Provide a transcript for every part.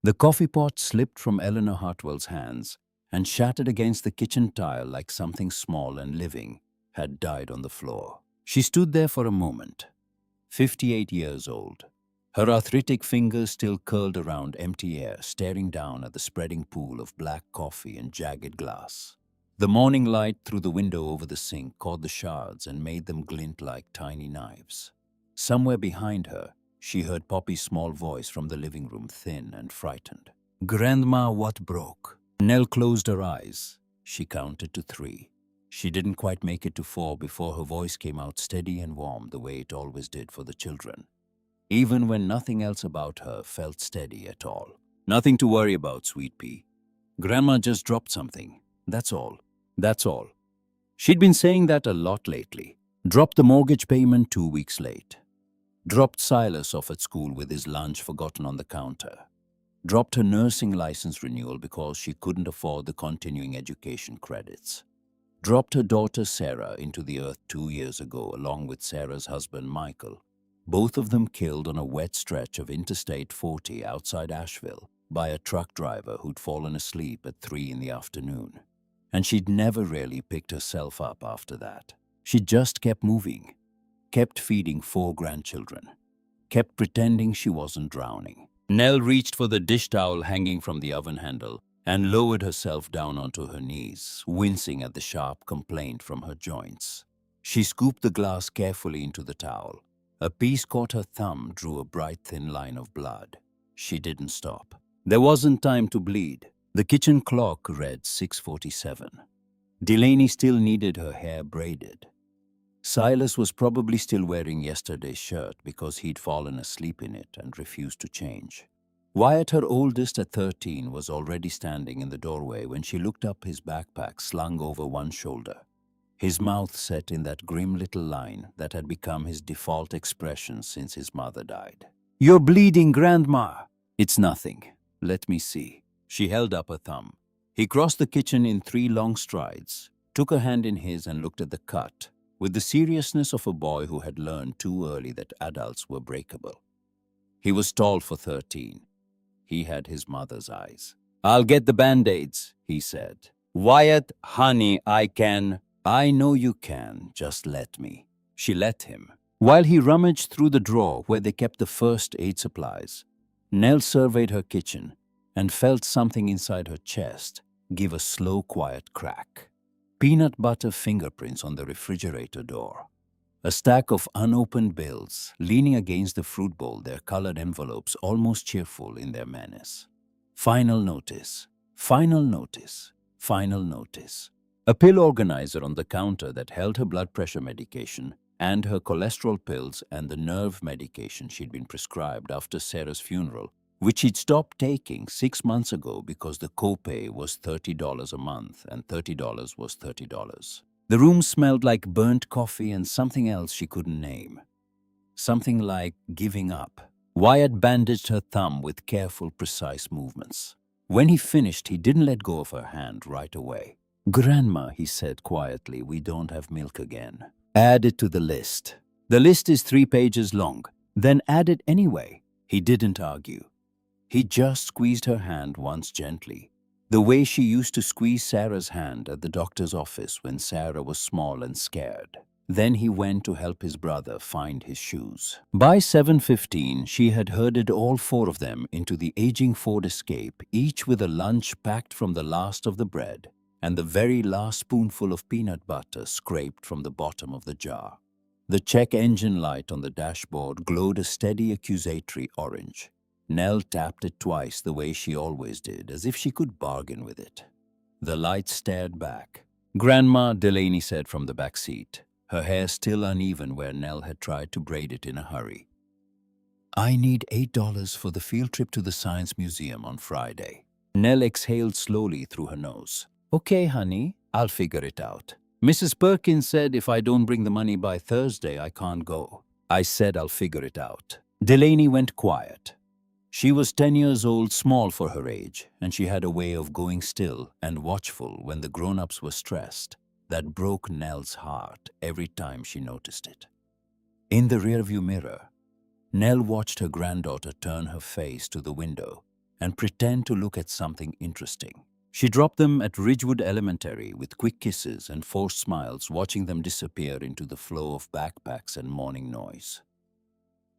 The coffee pot slipped from Eleanor Hartwell's hands and shattered against the kitchen tile like something small and living had died on the floor. She stood there for a moment, 58 years old. Her arthritic fingers still curled around empty air, staring down at the spreading pool of black coffee and jagged glass. The morning light through the window over the sink caught the shards and made them glint like tiny knives. Somewhere behind her, she heard Poppy's small voice from the living room, thin and frightened. "Grandma, what broke?" Nell closed her eyes. She counted to 3. She didn't quite make it to 4 before her voice came out steady and warm the way it always did for the children, even when nothing else about her felt steady at all. "Nothing to worry about, sweet pea. Grandma just dropped something. That's all. That's all." She'd been saying that a lot lately. Dropped the mortgage payment 2 weeks late. Dropped Silas off at school with his lunch forgotten on the counter. Dropped her nursing license renewal because she couldn't afford the continuing education credits. Dropped her daughter Sarah into the earth 2 years ago along with Sarah's husband Michael, both of them killed on a wet stretch of Interstate 40 outside Asheville by a truck driver who'd fallen asleep at 3 in the afternoon. And she'd never really picked herself up after that. She just kept moving, kept feeding 4 grandchildren, kept pretending she wasn't drowning. Nell reached for the dish towel hanging from the oven handle and lowered herself down onto her knees, wincing at the sharp complaint from her joints. She scooped the glass carefully into the towel. A piece caught her thumb, drew a bright thin line of blood. She didn't stop. There wasn't time to bleed. The kitchen clock read 6:47. Delaney still needed her hair braided. Silas was probably still wearing yesterday's shirt because he'd fallen asleep in it and refused to change. Wyatt, her oldest at 13, was already standing in the doorway when she looked up, his backpack slung over one shoulder, his mouth set in that grim little line that had become his default expression since his mother died. "You're bleeding, Grandma." "It's nothing. Let me see." She held up her thumb. He crossed the kitchen in 3 long strides, took her hand in his and looked at the cut, with the seriousness of a boy who had learned too early that adults were breakable. He was tall for 13. He had his mother's eyes. "I'll get the Band-Aids," he said. "Wyatt, honey, I can." "I know you can, just let me." She let him. While he rummaged through the drawer where they kept the first aid supplies, Nell surveyed her kitchen and felt something inside her chest give a slow, quiet crack. Peanut butter fingerprints on the refrigerator door. A stack of unopened bills leaning against the fruit bowl, their colored envelopes almost cheerful in their menace. Final notice, final notice, final notice. A pill organizer on the counter that held her blood pressure medication and her cholesterol pills and the nerve medication she'd been prescribed after Sarah's funeral, which she'd stopped taking 6 months ago because the copay was $30 a month and $30 was $30. The room smelled like burnt coffee and something else she couldn't name. Something like giving up. Wyatt bandaged her thumb with careful, precise movements. When he finished, he didn't let go of her hand right away. "Grandma," he said quietly, "we don't have milk again. Add it to the list. The list is 3 pages long. Then add it anyway." He didn't argue. He just squeezed her hand once gently, the way she used to squeeze Sarah's hand at the doctor's office when Sarah was small and scared. Then he went to help his brother find his shoes. By 7:15, she had herded all 4 of them into the aging Ford Escape, each with a lunch packed from the last of the bread and the very last spoonful of peanut butter scraped from the bottom of the jar. The check engine light on the dashboard glowed a steady accusatory orange. Nell tapped it twice the way she always did, as if she could bargain with it. The light stared back. "Grandma," Delaney said from the back seat, her hair still uneven where Nell had tried to braid it in a hurry. "I need $8 for the field trip to the Science Museum on Friday." Nell exhaled slowly through her nose. "Okay, honey, I'll figure it out. Mrs. Perkins said if I don't bring the money by Thursday, I can't go." "I said I'll figure it out." Delaney went quiet. She was 10 years old, small for her age, and she had a way of going still and watchful when the grown-ups were stressed that broke Nell's heart every time she noticed it. In the rearview mirror, Nell watched her granddaughter turn her face to the window and pretend to look at something interesting. She dropped them at Ridgewood Elementary with quick kisses and forced smiles, watching them disappear into the flow of backpacks and morning noise.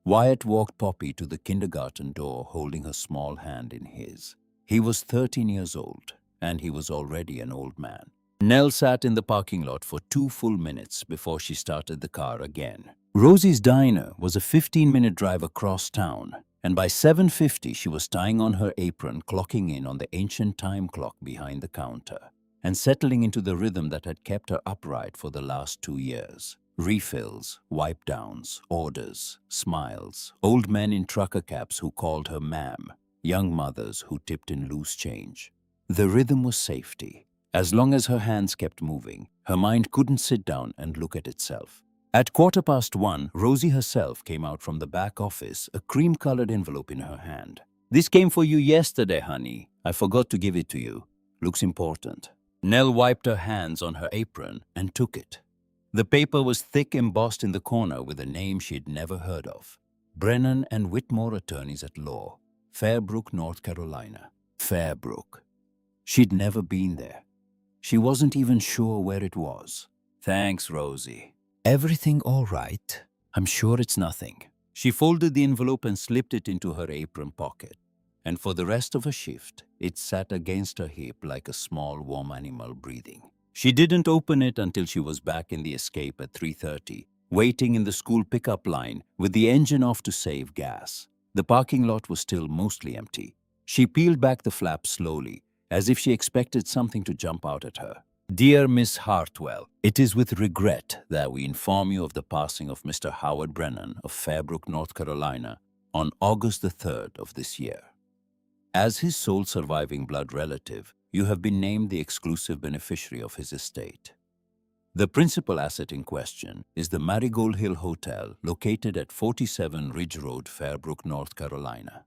Wyatt walked Poppy to the kindergarten door, holding her small hand in his. He was 13 years old, and he was already an old man. Nell sat in the parking lot for 2 full minutes before she started the car again. Rosie's diner was a 15-minute drive across town, and by 7:50 she was tying on her apron, clocking in on the ancient time clock behind the counter, and settling into the rhythm that had kept her upright for the last 2 years. Refills, wipe-downs, orders, smiles, old men in trucker caps who called her ma'am, young mothers who tipped in loose change. The rhythm was safety. As long as her hands kept moving, her mind couldn't sit down and look at itself. At 1:15, Rosie herself came out from the back office, a cream-colored envelope in her hand. "This came for you yesterday, honey. I forgot to give it to you. Looks important." Nell wiped her hands on her apron and took it. The paper was thick, embossed in the corner with a name she'd never heard of. Brennan and Whitmore attorneys at law, Fairbrook, North Carolina. Fairbrook. She'd never been there. She wasn't even sure where it was. "Thanks, Rosie." "Everything all right? I'm sure it's nothing." She folded the envelope and slipped it into her apron pocket. And for the rest of her shift, it sat against her hip like a small, warm animal breathing. She didn't open it until she was back in the Escape at 3:30, waiting in the school pickup line with the engine off to save gas. The parking lot was still mostly empty. She peeled back the flap slowly, as if she expected something to jump out at her. "Dear Miss Hartwell, it is with regret that we inform you of the passing of Mr. Howard Brennan of Fairbrook, North Carolina, on August the 3rd of this year. As his sole surviving blood relative, you have been named the exclusive beneficiary of his estate. The principal asset in question is the Marigold Hill Hotel, located at 47 Ridge Road, Fairbrook, North Carolina.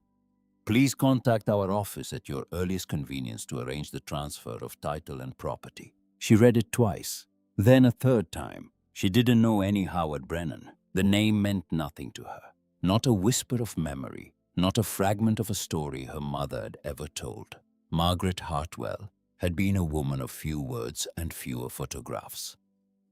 Please contact our office at your earliest convenience to arrange the transfer of title and property." She read it twice, then a third time. She didn't know any Howard Brennan. The name meant nothing to her. Not a whisper of memory, not a fragment of a story her mother had ever told. Margaret Hartwell had been a woman of few words and fewer photographs.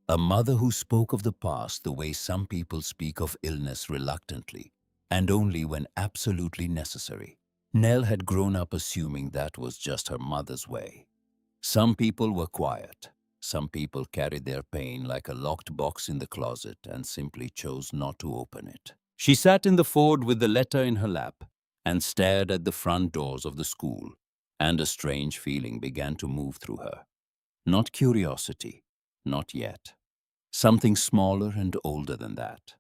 A mother who spoke of the past the way some people speak of illness, reluctantly, and only when absolutely necessary. Nell had grown up assuming that was just her mother's way. Some people were quiet. Some people carried their pain like a locked box in the closet and simply chose not to open it. She sat in the Ford with the letter in her lap and stared at the front doors of the school, and a strange feeling began to move through her. Not curiosity, not yet. Something smaller and older than that.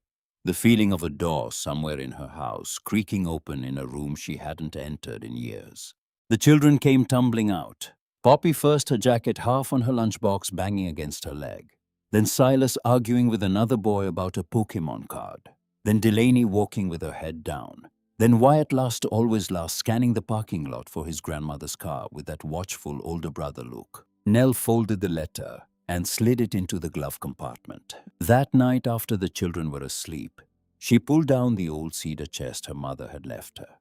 The feeling of a door somewhere in her house, creaking open in a room she hadn't entered in years. The children came tumbling out. Poppy first, her jacket half on her lunchbox banging against her leg. Then Silas arguing with another boy about a Pokemon card. Then Delaney walking with her head down. Then Wyatt always last, scanning the parking lot for his grandmother's car with that watchful older brother look. Nell folded the letter and slid it into the glove compartment. That night, after the children were asleep, she pulled down the old cedar chest her mother had left her.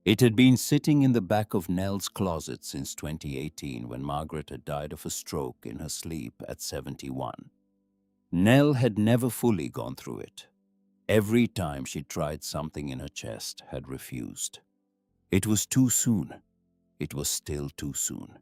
It had been sitting in the back of Nell's closet since 2018, when Margaret had died of a stroke in her sleep at 71. Nell had never fully gone through it. Every time she tried, something in her chest had refused. It was too soon. It was still too soon.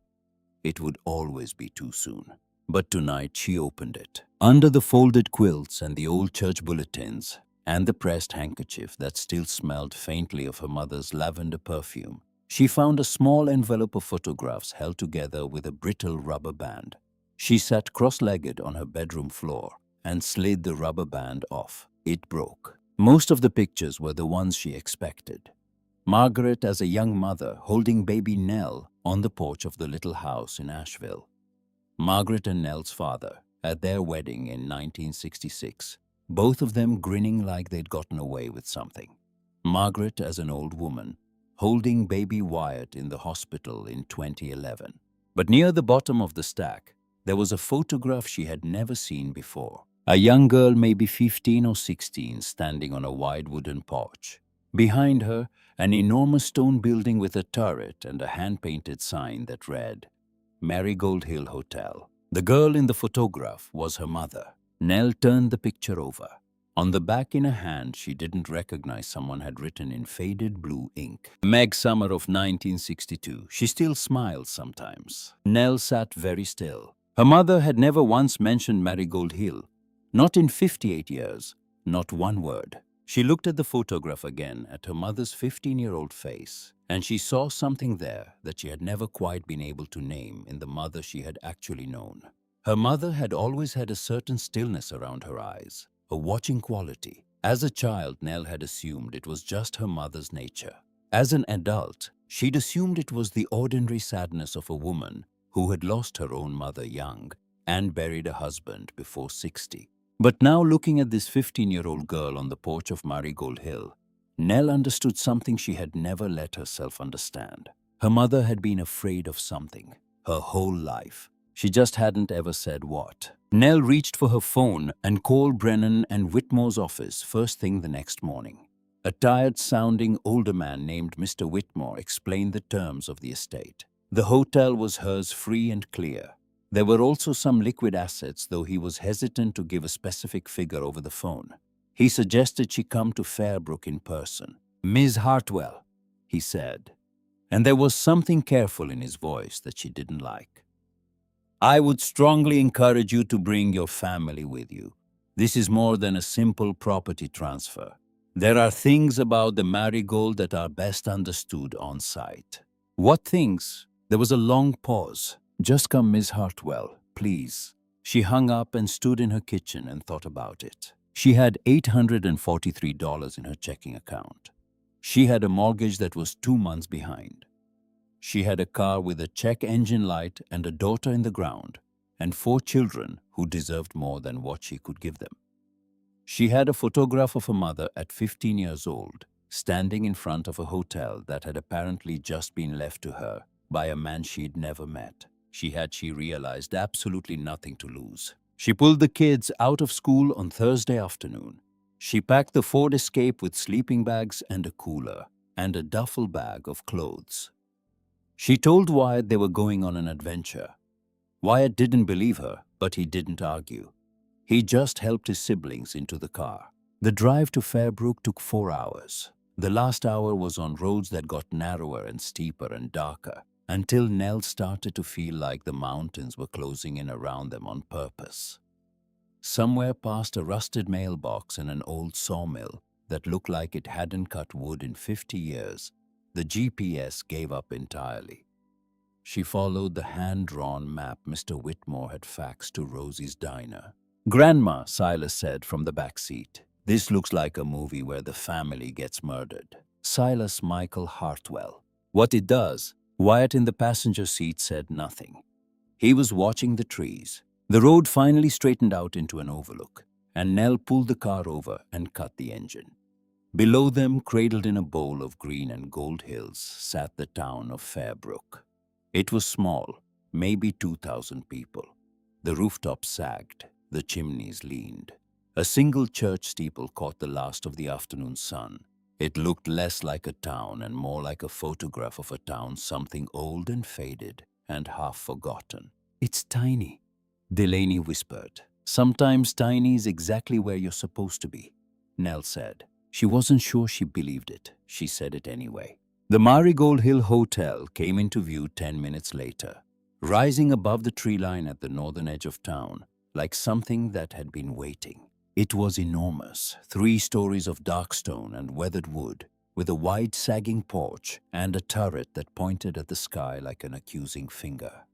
It would always be too soon. But tonight she opened it. Under the folded quilts and the old church bulletins, and the pressed handkerchief that still smelled faintly of her mother's lavender perfume, she found a small envelope of photographs held together with a brittle rubber band. She sat cross-legged on her bedroom floor and slid the rubber band off. It broke. Most of the pictures were the ones she expected. Margaret as a young mother holding baby Nell on the porch of the little house in Asheville. Margaret and Nell's father at their wedding in 1966. Both of them grinning like they'd gotten away with something. Margaret as an old woman, holding baby Wyatt in the hospital in 2011. But near the bottom of the stack, there was a photograph she had never seen before. A young girl, maybe 15 or 16, standing on a wide wooden porch. Behind her, An enormous stone building with a turret and a hand-painted sign that read, Marigold Hill Hotel. The girl in the photograph was her mother. Nell turned the picture over. On the back in a hand she didn't recognize someone had written in faded blue ink, Meg Summer of 1962. She still smiles sometimes. Nell sat very still. Her mother had never once mentioned Marigold Hill. Not in 58 years. Not one word. She looked at the photograph again, at her mother's 15-year-old face, and she saw something there that she had never quite been able to name in the mother she had actually known. Her mother had always had a certain stillness around her eyes, a watching quality. As a child, Nell had assumed it was just her mother's nature. As an adult, she'd assumed it was the ordinary sadness of a woman who had lost her own mother young and buried a husband before 60. But now, looking at this 15-year-old girl on the porch of Marigold Hill, Nell understood something she had never let herself understand. Her mother had been afraid of something her whole life. She just hadn't ever said what. Nell reached for her phone and called Brennan and Whitmore's office first thing the next morning. A tired-sounding older man named Mr. Whitmore explained the terms of the estate. The hotel was hers free and clear. There were also some liquid assets, though he was hesitant to give a specific figure over the phone. He suggested she come to Fairbrook in person. Ms. Hartwell, he said, and there was something careful in his voice that she didn't like. I would strongly encourage you to bring your family with you. This is more than a simple property transfer. There are things about the Marigold that are best understood on site. What things? There was a long pause. Just come, Miss Hartwell, please. She hung up and stood in her kitchen and thought about it. She had $843 in her checking account. She had a mortgage that was 2 months behind. She had a car with a check engine light and a daughter in the ground, and 4 children who deserved more than what she could give them. She had a photograph of her mother at 15 years old, standing in front of a hotel that had apparently just been left to her by a man she'd never met. She realized, absolutely nothing to lose. She pulled the kids out of school on Thursday afternoon. She packed the Ford Escape with sleeping bags and a cooler, and a duffel bag of clothes. She told Wyatt they were going on an adventure. Wyatt didn't believe her, but he didn't argue. He just helped his siblings into the car. The drive to Fairbrook took 4 hours. The last hour was on roads that got narrower and steeper and darker, until Nell started to feel like the mountains were closing in around them on purpose. Somewhere past a rusted mailbox and an old sawmill that looked like it hadn't cut wood in 50 years, the GPS gave up entirely. She followed the hand-drawn map Mr. Whitmore had faxed to Rosie's diner. Grandma, Silas said from the back seat. This looks like a movie where the family gets murdered. Silas Michael Hartwell. What it does? Wyatt in the passenger seat said nothing. He was watching the trees. The road finally straightened out into an overlook, and Nell pulled the car over and cut the engine. Below them, cradled in a bowl of green and gold hills, sat the town of Fairbrook. It was small, maybe 2,000 people. The rooftops sagged, the chimneys leaned. A single church steeple caught the last of the afternoon sun. It looked less like a town and more like a photograph of a town, something old and faded and half forgotten. It's tiny, Delaney whispered. Sometimes tiny is exactly where you're supposed to be, Nell said. She wasn't sure she believed it. She said it anyway. The Marigold Hill Hotel came into view 10 minutes later, rising above the tree line at the northern edge of town, like something that had been waiting. It was enormous, 3 stories of dark stone and weathered wood, with a wide sagging porch and a turret that pointed at the sky like an accusing finger.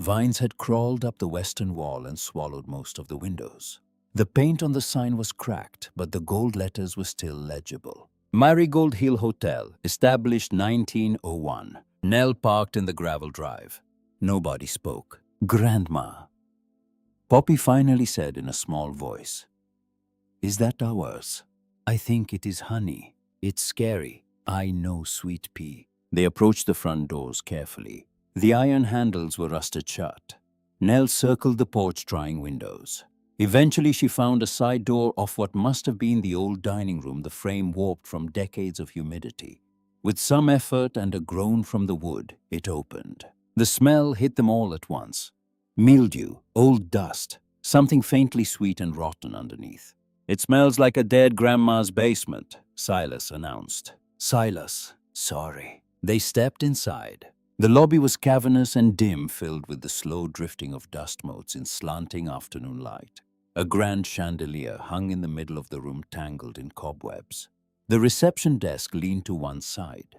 Vines had crawled up the western wall and swallowed most of the windows. The paint on the sign was cracked, but the gold letters were still legible. Marigold Hill Hotel, established 1901. Nell parked in the gravel drive. Nobody spoke. Grandma. Poppy finally said in a small voice, Is that ours? I think it is, honey. It's scary. I know, sweet pea. They approached the front doors carefully. The iron handles were rusted shut. Nell circled the porch, trying windows. Eventually, she found a side door off what must have been the old dining room, the frame warped from decades of humidity. With some effort and a groan from the wood, it opened. The smell hit them all at once. Mildew, old dust, something faintly sweet and rotten underneath. "It smells like a dead grandma's basement," Silas announced. "Silas, sorry." They stepped inside. The lobby was cavernous and dim, filled with the slow drifting of dust motes in slanting afternoon light. A grand chandelier hung in the middle of the room, tangled in cobwebs. The reception desk leaned to one side.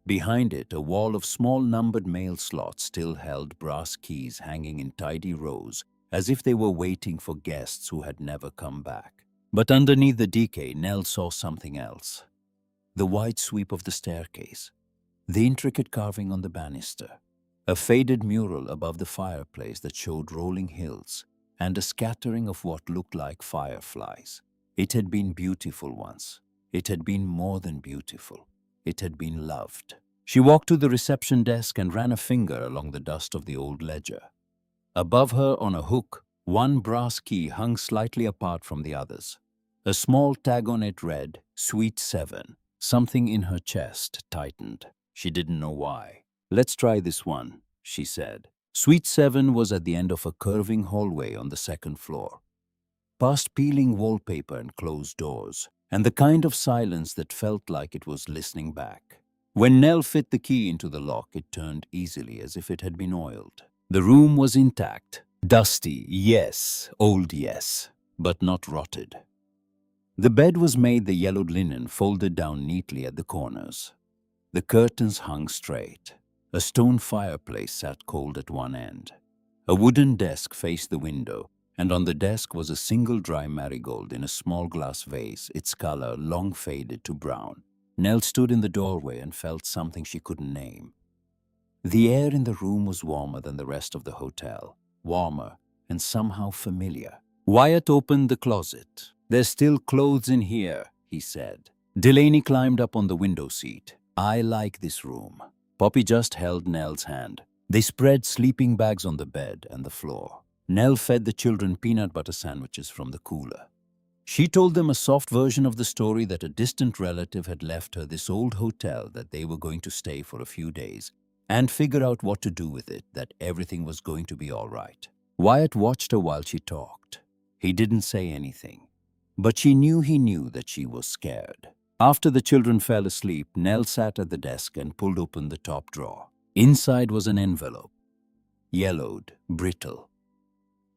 Behind it, a wall of small numbered mail slots still held brass keys hanging in tidy rows, as if they were waiting for guests who had never come back. But underneath the decay, Nell saw something else. The wide sweep of the staircase, the intricate carving on the banister, a faded mural above the fireplace that showed rolling hills, and a scattering of what looked like fireflies. It had been beautiful once. It had been more than beautiful. It had been loved. She walked to the reception desk and ran a finger along the dust of the old ledger. Above her, on a hook, one brass key hung slightly apart from the others. A small tag on it read, "Suite 7. Something in her chest tightened. She didn't know why. "Let's try this one," she said. Suite 7 was at the end of a curving hallway on the second floor. Past peeling wallpaper and closed doors, and the kind of silence that felt like it was listening back. When Nell fit the key into the lock, it turned easily as if it had been oiled. The room was intact. Dusty, yes. Old, yes. But not rotted. The bed was made, the yellowed linen folded down neatly at the corners. The curtains hung straight. A stone fireplace sat cold at one end. A wooden desk faced the window, and on the desk was a single dry marigold in a small glass vase, its color long faded to brown. Nell stood in the doorway and felt something she couldn't name. The air in the room was warmer than the rest of the hotel, warmer and somehow familiar. Wyatt opened the closet. "There's still clothes in here," he said. Delaney climbed up on the window seat. "I like this room." Poppy just held Nell's hand. They spread sleeping bags on the bed and the floor. Nell fed the children peanut butter sandwiches from the cooler. She told them a soft version of the story that a distant relative had left her this old hotel, that they were going to stay for a few days and figure out what to do with it, that everything was going to be all right. Wyatt watched her while she talked. He didn't say anything, but she knew he knew that she was scared. After the children fell asleep, Nell sat at the desk and pulled open the top drawer. Inside was an envelope, yellowed, brittle.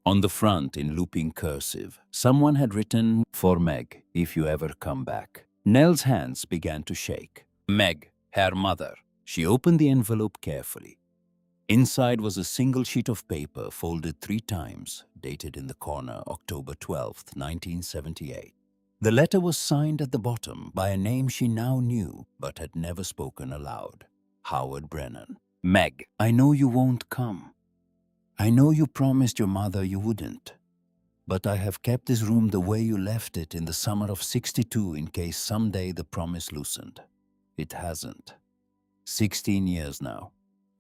On the front, in looping cursive, someone had written, "For Meg, if you ever come back." Nell's hands began to shake. Meg, her mother. She opened the envelope carefully. Inside was a single sheet of paper folded 3 times, dated in the corner, October 12th, 1978. The letter was signed at the bottom by a name she now knew but had never spoken aloud. Howard Brennan. "Meg, I know you won't come. I know you promised your mother you wouldn't. But I have kept this room the way you left it in the summer of '62 in case someday the promise loosened. It hasn't. 16 years now.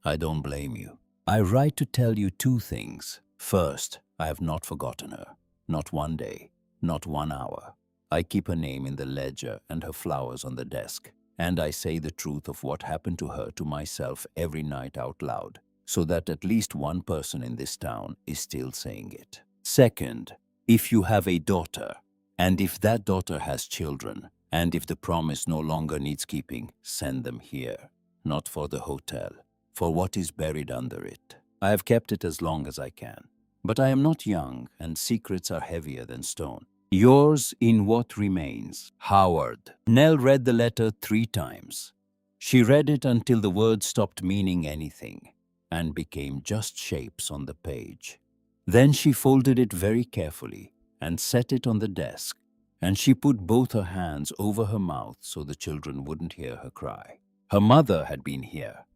I don't blame you. I write to tell you 2 things. First, I have not forgotten her. Not one day. Not 1 hour. I keep her name in the ledger and her flowers on the desk. And I say the truth of what happened to her to myself every night out loud, so that at least one person in this town is still saying it. Second, if you have a daughter, and if that daughter has children, and if the promise no longer needs keeping, send them here. Not for the hotel, for what is buried under it. I have kept it as long as I can. But I am not young, and secrets are heavier than stone. Yours in what remains, Howard." Nell read the letter 3 times. She read it until the words stopped meaning anything and became just shapes on the page. Then she folded it very carefully and set it on the desk, and she put both her hands over her mouth so the children wouldn't hear her cry. Her mother had been here.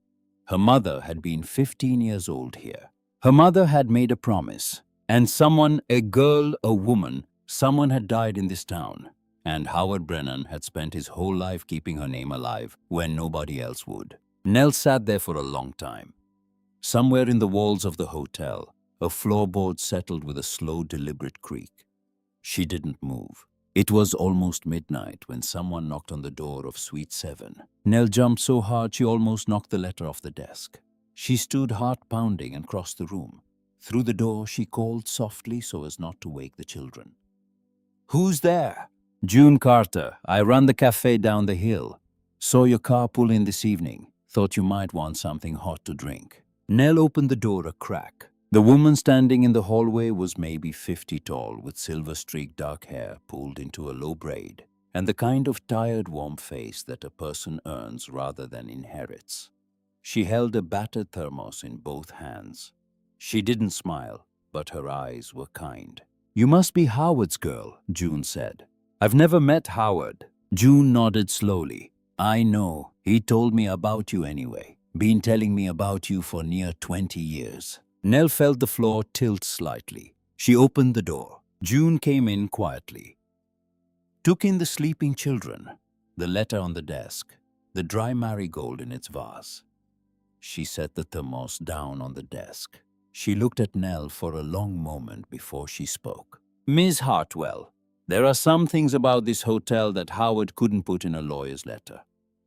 Her mother had been 15 years old here. Her mother had made a promise, and someone, a girl, a woman, someone had died in this town, and Howard Brennan had spent his whole life keeping her name alive when nobody else would. Nell sat there for a long time. Somewhere in the walls of the hotel, a floorboard settled with a slow, deliberate creak. She didn't move. It was almost midnight when someone knocked on the door of Suite 7. Nell jumped so hard she almost knocked the letter off the desk. She stood heart pounding and crossed the room. Through the door, she called softly so as not to wake the children. "Who's there?" "June Carter. I run the cafe down the hill. Saw your car pull in this evening. Thought you might want something hot to drink." Nell opened the door a crack. The woman standing in the hallway was maybe 50 tall, with silver-streaked dark hair pulled into a low braid, and the kind of tired, warm face that a person earns rather than inherits. She held a battered thermos in both hands. She didn't smile, but her eyes were kind. "You must be Howard's girl," June said. "I've never met Howard." June nodded slowly. "I know. He told me about you anyway. Been telling me about you for near 20 years. Nell felt the floor tilt slightly. She opened the door. June came in quietly. Took in the sleeping children, the letter on the desk, the dry marigold in its vase. She set the thermos down on the desk. She looked at Nell for a long moment before she spoke. "Miss Hartwell, there are some things about this hotel that Howard couldn't put in a lawyer's letter.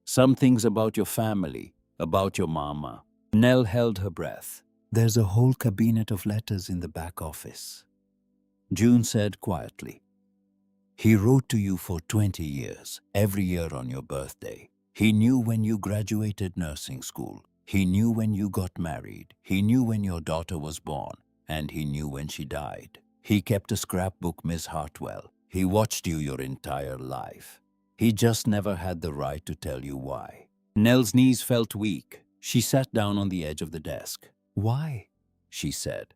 Some things about your family, about your mama." Nell held her breath. "There's a whole cabinet of letters in the back office," June said quietly. "He wrote to you for 20 years, every year on your birthday. He knew when you graduated nursing school. He knew when you got married. He knew when your daughter was born. And he knew when she died. He kept a scrapbook, Miss Hartwell. He watched you your entire life. He just never had the right to tell you why." Nell's knees felt weak. She sat down on the edge of the desk. "Why?" she said.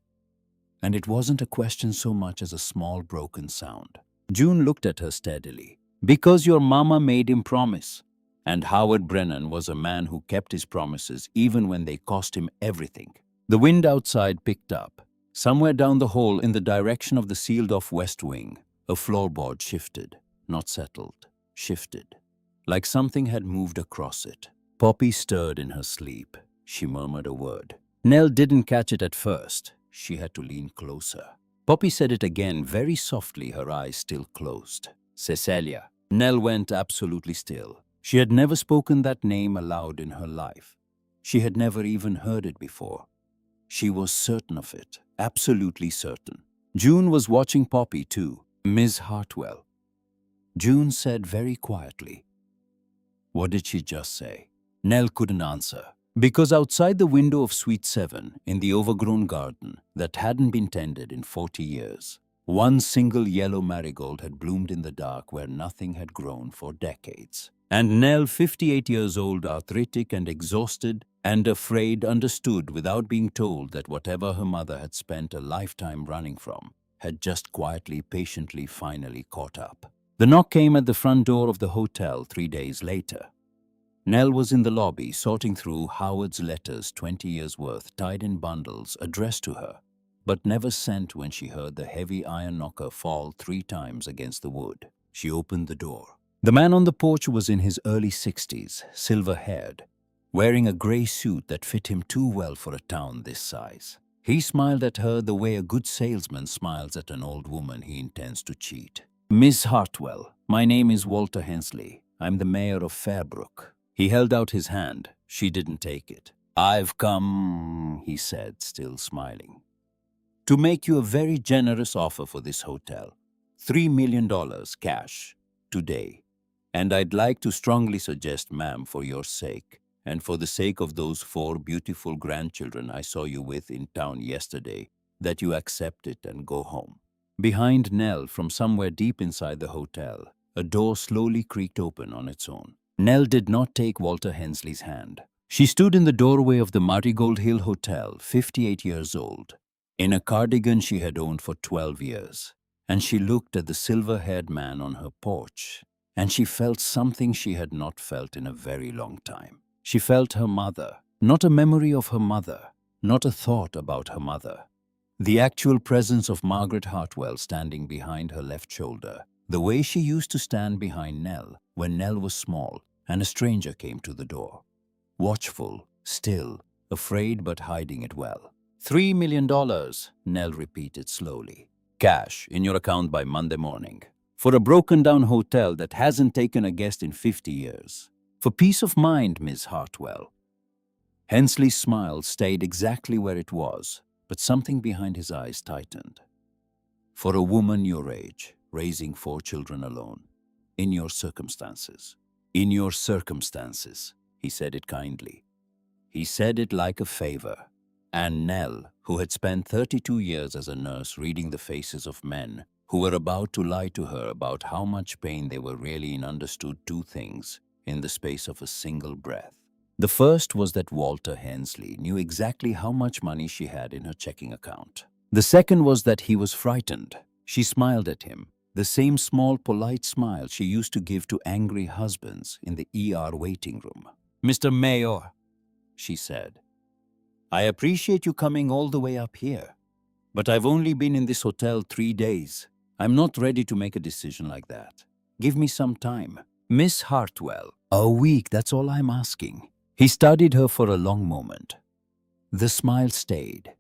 And it wasn't a question so much as a small broken sound. June looked at her steadily. "Because your mama made him promise. And Howard Brennan was a man who kept his promises even when they cost him everything." The wind outside picked up. Somewhere down the hall in the direction of the sealed-off west wing, a floorboard shifted, not settled, shifted, like something had moved across it. Poppy stirred in her sleep. She murmured a word. Nell didn't catch it at first. She had to lean closer. Poppy said it again, very softly, her eyes still closed. "Cecilia." Nell went absolutely still. She had never spoken that name aloud in her life. She had never even heard it before. She was certain of it, absolutely certain. June was watching Poppy too. "Miss Hartwell," June said very quietly. What did she just say? Nell couldn't answer. Because outside the window of Suite 7, in the overgrown garden that hadn't been tended in 40 years, one single yellow marigold had bloomed in the dark where nothing had grown for decades. And Nell, 58 years old, arthritic and exhausted and afraid, understood without being told that whatever her mother had spent a lifetime running from had just quietly, patiently, finally caught up. The knock came at the front door of the hotel 3 days later. Nell was in the lobby sorting through Howard's letters, 20 years' worth, tied in bundles, addressed to her, but never sent, when she heard the heavy iron knocker fall 3 times against the wood. She opened the door. The man on the porch was in his early 60s, silver-haired, wearing a grey suit that fit him too well for a town this size. He smiled at her the way a good salesman smiles at an old woman he intends to cheat. "Miss Hartwell, my name is Walter Hensley. I'm the mayor of Fairbrook." He held out his hand. She didn't take it. "I've come," he said, still smiling, "to make you a very generous offer for this hotel. $3 million cash, today. And I'd like to strongly suggest, ma'am, for your sake, and for the sake of those 4 beautiful grandchildren I saw you with in town yesterday, that you accept it and go home." Behind Nell, from somewhere deep inside the hotel, a door slowly creaked open on its own. Nell did not take Walter Hensley's hand. She stood in the doorway of the Marigold Hill Hotel, 58 years old, in a cardigan she had owned for 12 years. And she looked at the silver-haired man on her porch, and she felt something she had not felt in a very long time. She felt her mother, not a memory of her mother, not a thought about her mother. The actual presence of Margaret Hartwell standing behind her left shoulder, the way she used to stand behind Nell when Nell was small and a stranger came to the door. Watchful, still, afraid but hiding it well. $3 million, Nell repeated slowly. Cash in your account by Monday morning. For a broken-down hotel that hasn't taken a guest in 50 years. For peace of mind, Miss Hartwell. Hensley's smile stayed exactly where it was, but something behind his eyes tightened. For a woman your age, raising 4 children alone, in your circumstances. In your circumstances, he said it kindly. He said it like a favor. And Nell, who had spent 32 years as a nurse reading the faces of men who were about to lie to her about how much pain they were really in, understood 2 things in the space of a single breath. The first was that Walter Hensley knew exactly how much money she had in her checking account. The second was that he was frightened. She smiled at him, the same small, polite smile she used to give to angry husbands in the ER waiting room. "Mr. Mayor," she said, "I appreciate you coming all the way up here, but I've only been in this hotel 3 days. I'm not ready to make a decision like that. Give me some time." "Miss Hartwell, a week, that's all I'm asking." He studied her for a long moment. The smile stayed.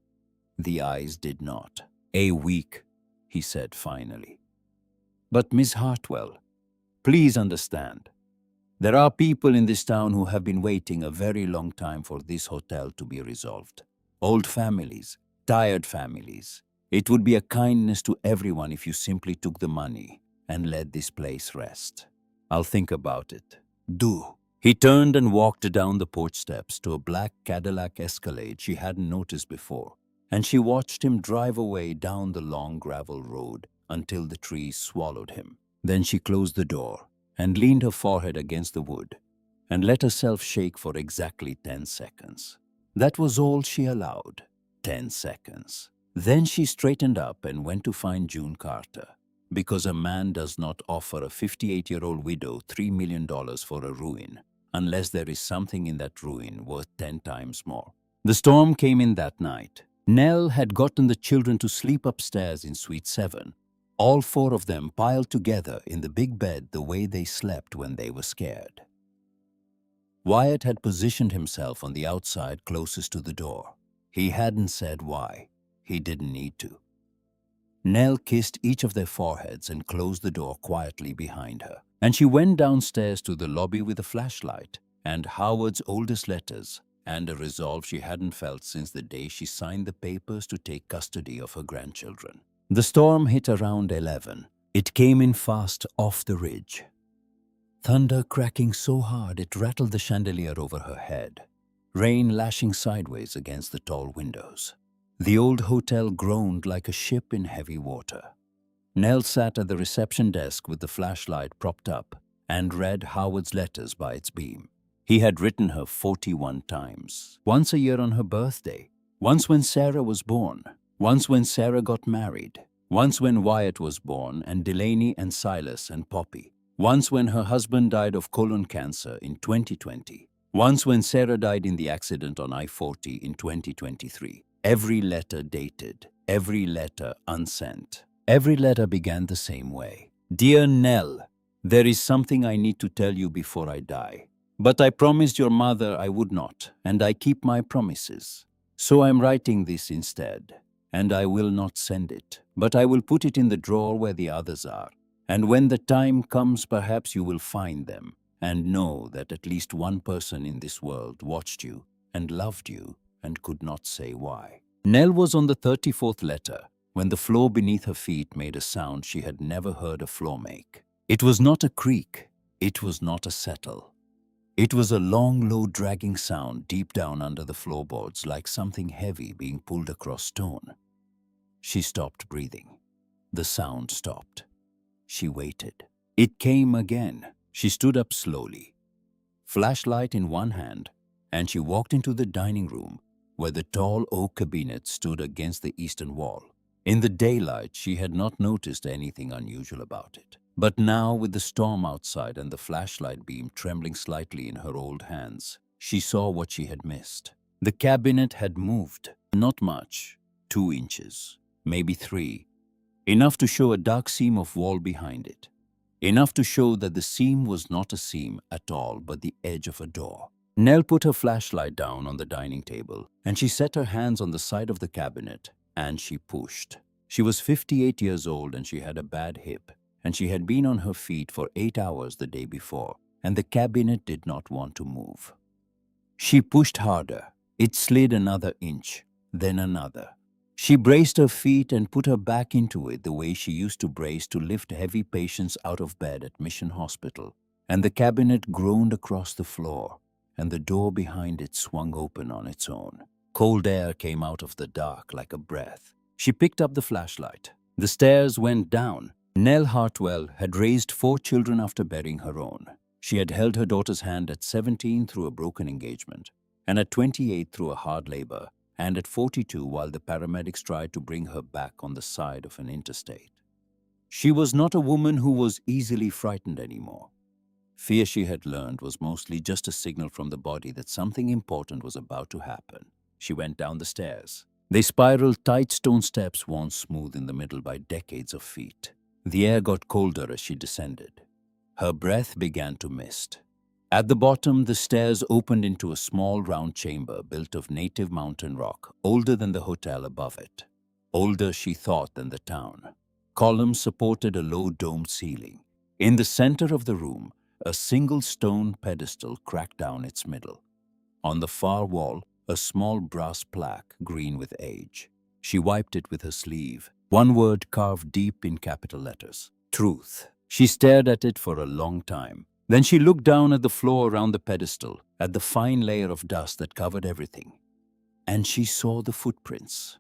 The eyes did not. "A week," he said finally. "But Miss Hartwell, please understand. There are people in this town who have been waiting a very long time for this hotel to be resolved. Old families, tired families. It would be a kindness to everyone if you simply took the money and let this place rest." "I'll think about it." "Do." He turned and walked down the porch steps to a black Cadillac Escalade she hadn't noticed before, and she watched him drive away down the long gravel road until the trees swallowed him. Then she closed the door and leaned her forehead against the wood and let herself shake for exactly 10 seconds. That was all she allowed, 10 seconds. Then she straightened up and went to find June Carter, because a man does not offer a 58-year-old widow $3 million for a ruin unless there is something in that ruin worth 10 times more. The storm came in that night. Nell had gotten the children to sleep upstairs in Suite 7, all 4 of them piled together in the big bed the way they slept when they were scared. Wyatt had positioned himself on the outside closest to the door. He hadn't said why. He didn't need to. Nell kissed each of their foreheads and closed the door quietly behind her. And she went downstairs to the lobby with a flashlight and Howard's oldest letters and a resolve she hadn't felt since the day she signed the papers to take custody of her grandchildren. The storm hit around 11. It came in fast off the ridge. Thunder cracking so hard it rattled the chandelier over her head. Rain lashing sideways against the tall windows. The old hotel groaned like a ship in heavy water. Nell sat at the reception desk with the flashlight propped up and read Howard's letters by its beam. He had written her 41 times. Once a year on her birthday. Once when Sarah was born. Once when Sarah got married. Once when Wyatt was born and Delaney and Silas and Poppy. Once when her husband died of colon cancer in 2020. Once when Sarah died in the accident on I-40 in 2023. Every letter dated. Every letter unsent. Every letter began the same way. "Dear Nell, there is something I need to tell you before I die. But I promised your mother I would not, and I keep my promises. So I'm writing this instead, and I will not send it, but I will put it in the drawer where the others are. And when the time comes, perhaps you will find them, and know that at least one person in this world watched you and loved you and could not say why." Nell was on the 34th letter when the floor beneath her feet made a sound she had never heard a floor make. It was not a creak. It was not a settle. It was a long, low, dragging sound deep down under the floorboards, like something heavy being pulled across stone. She stopped breathing. The sound stopped. She waited. It came again. She stood up slowly, flashlight in one hand, and she walked into the dining room where the tall oak cabinet stood against the eastern wall. In the daylight, she had not noticed anything unusual about it. But now, with the storm outside and the flashlight beam trembling slightly in her old hands, she saw what she had missed. The cabinet had moved. Not much. 2 inches. Maybe 3. Enough to show a dark seam of wall behind it. Enough to show that the seam was not a seam at all, but the edge of a door. Nell put her flashlight down on the dining table, and she set her hands on the side of the cabinet, and she pushed. She was 58 years old, and she had a bad hip, and she had been on her feet for 8 hours the day before, and the cabinet did not want to move. She pushed harder. It slid another inch, then another. She braced her feet and put her back into it the way she used to brace to lift heavy patients out of bed at Mission Hospital, and the cabinet groaned across the floor, and the door behind it swung open on its own. Cold air came out of the dark like a breath. She picked up the flashlight. The stairs went down. Nell Hartwell had raised 4 children after burying her own. She had held her daughter's hand at 17 through a broken engagement, and at 28 through a hard labor, and at 42 while the paramedics tried to bring her back on the side of an interstate. She was not a woman who was easily frightened anymore. Fear, she had learned, was mostly just a signal from the body that something important was about to happen. She went down the stairs. They spiraled tight stone steps worn smooth in the middle by decades of feet. The air got colder as she descended. Her breath began to mist. At the bottom, the stairs opened into a small round chamber built of native mountain rock, older than the hotel above it. Older, she thought, than the town. Columns supported a low domed ceiling. In the center of the room, a single stone pedestal cracked down its middle. On the far wall, a small brass plaque, green with age. She wiped it with her sleeve. One word carved deep in capital letters: Truth. She stared at it for a long time. Then she looked down at the floor around the pedestal, at the fine layer of dust that covered everything. And she saw the footprints.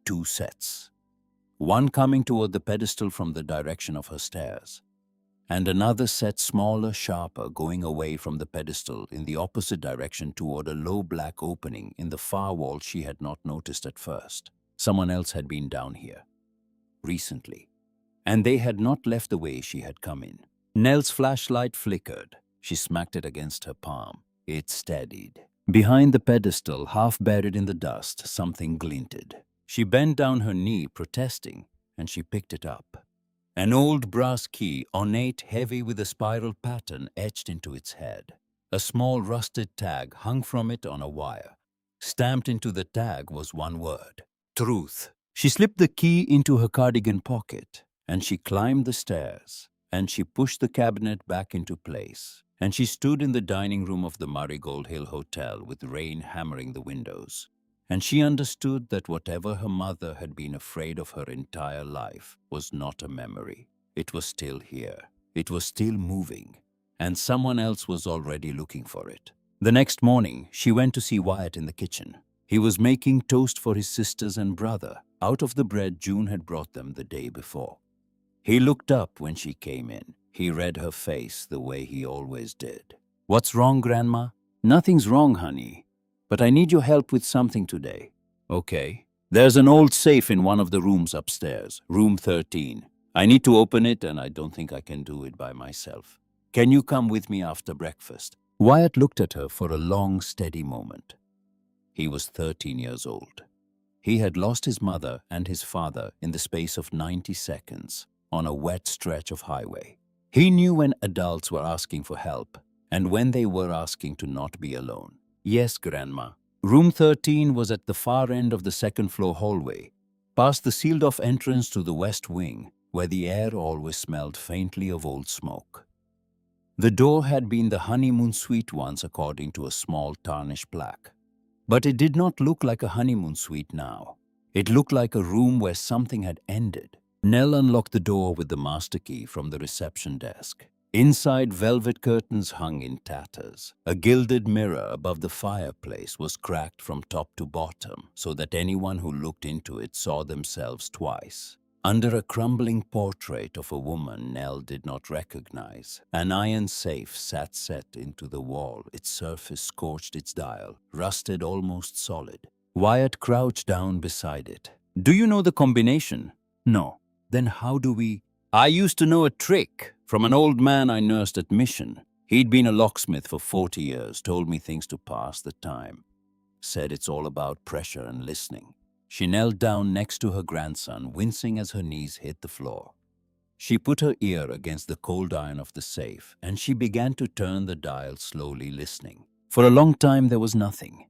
2 sets. One coming toward the pedestal from the direction of her stairs, and another set, smaller, sharper, going away from the pedestal in the opposite direction toward a low black opening in the far wall she had not noticed at first. Someone else had been down here recently, and they had not left the way she had come in. Nell's flashlight flickered. She smacked it against her palm. It steadied. Behind the pedestal, half buried in the dust, something glinted. She bent down her knee, protesting, and she picked it up. An old brass key, ornate, heavy with a spiral pattern etched into its head. A small rusted tag hung from it on a wire. Stamped into the tag was one word: Truth. She slipped the key into her cardigan pocket, and she climbed the stairs, and she pushed the cabinet back into place, and she stood in the dining room of the Marigold Hill Hotel with rain hammering the windows. And she understood that whatever her mother had been afraid of her entire life was not a memory. It was still here. It was still moving, and someone else was already looking for it. The next morning, she went to see Wyatt in the kitchen. He was making toast for his sisters and brother out of the bread June had brought them the day before. He looked up when she came in. He read her face the way he always did. "What's wrong, Grandma?" "Nothing's wrong, honey. But I need your help with something today." "Okay." "There's an old safe in one of the rooms upstairs, room 13. I need to open it, and I don't think I can do it by myself. Can you come with me after breakfast?" Wyatt looked at her for a long, steady moment. He was 13 years old. He had lost his mother and his father in the space of 90 seconds on a wet stretch of highway. He knew when adults were asking for help and when they were asking to not be alone. "Yes, Grandma." Room 13 was at the far end of the second-floor hallway, past the sealed-off entrance to the west wing, where the air always smelled faintly of old smoke. The door had been the honeymoon suite once, according to a small tarnished plaque. But it did not look like a honeymoon suite now. It looked like a room where something had ended. Nell unlocked the door with the master key from the reception desk. Inside, velvet curtains hung in tatters. A gilded mirror above the fireplace was cracked from top to bottom so that anyone who looked into it saw themselves twice. Under a crumbling portrait of a woman Nell did not recognize, an iron safe sat set into the wall, its surface scorched, its dial rusted almost solid. Wyatt crouched down beside it. "Do you know the combination?" "No." "Then how do we—" "I used to know a trick from an old man I nursed at Mission. He'd been a locksmith for 40 years, told me things to pass the time. Said it's all about pressure and listening." She knelt down next to her grandson, wincing as her knees hit the floor. She put her ear against the cold iron of the safe, and she began to turn the dial slowly, listening. For a long time there was nothing.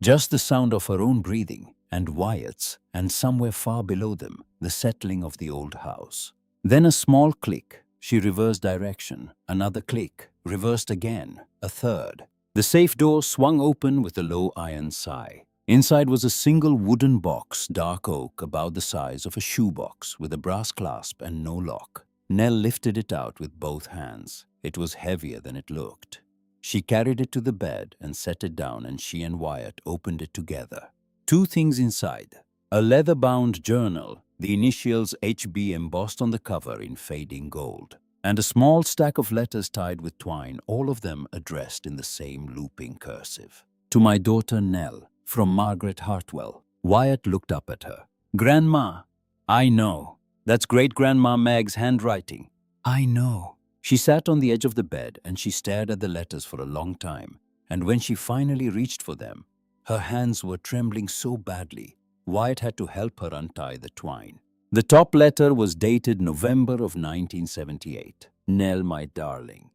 Just the sound of her own breathing, and Wyatt's, and somewhere far below them, the settling of the old house. Then a small click. She reversed direction. Another click. Reversed again. A third. The safe door swung open with a low iron sigh. Inside was a single wooden box, dark oak, about the size of a shoebox, with a brass clasp and no lock. Nell lifted it out with both hands. It was heavier than it looked. She carried it to the bed and set it down, and she and Wyatt opened it together. Two things inside. A leather-bound journal, the initials HB embossed on the cover in fading gold, and a small stack of letters tied with twine, all of them addressed in the same looping cursive. To my daughter Nell, from Margaret Hartwell. Wyatt looked up at her. Grandma, I know. That's great-grandma Meg's handwriting. I know. She sat on the edge of the bed and she stared at the letters for a long time, and when she finally reached for them, her hands were trembling so badly, Wyatt had to help her untie the twine. The top letter was dated November of 1978. Nell, my darling,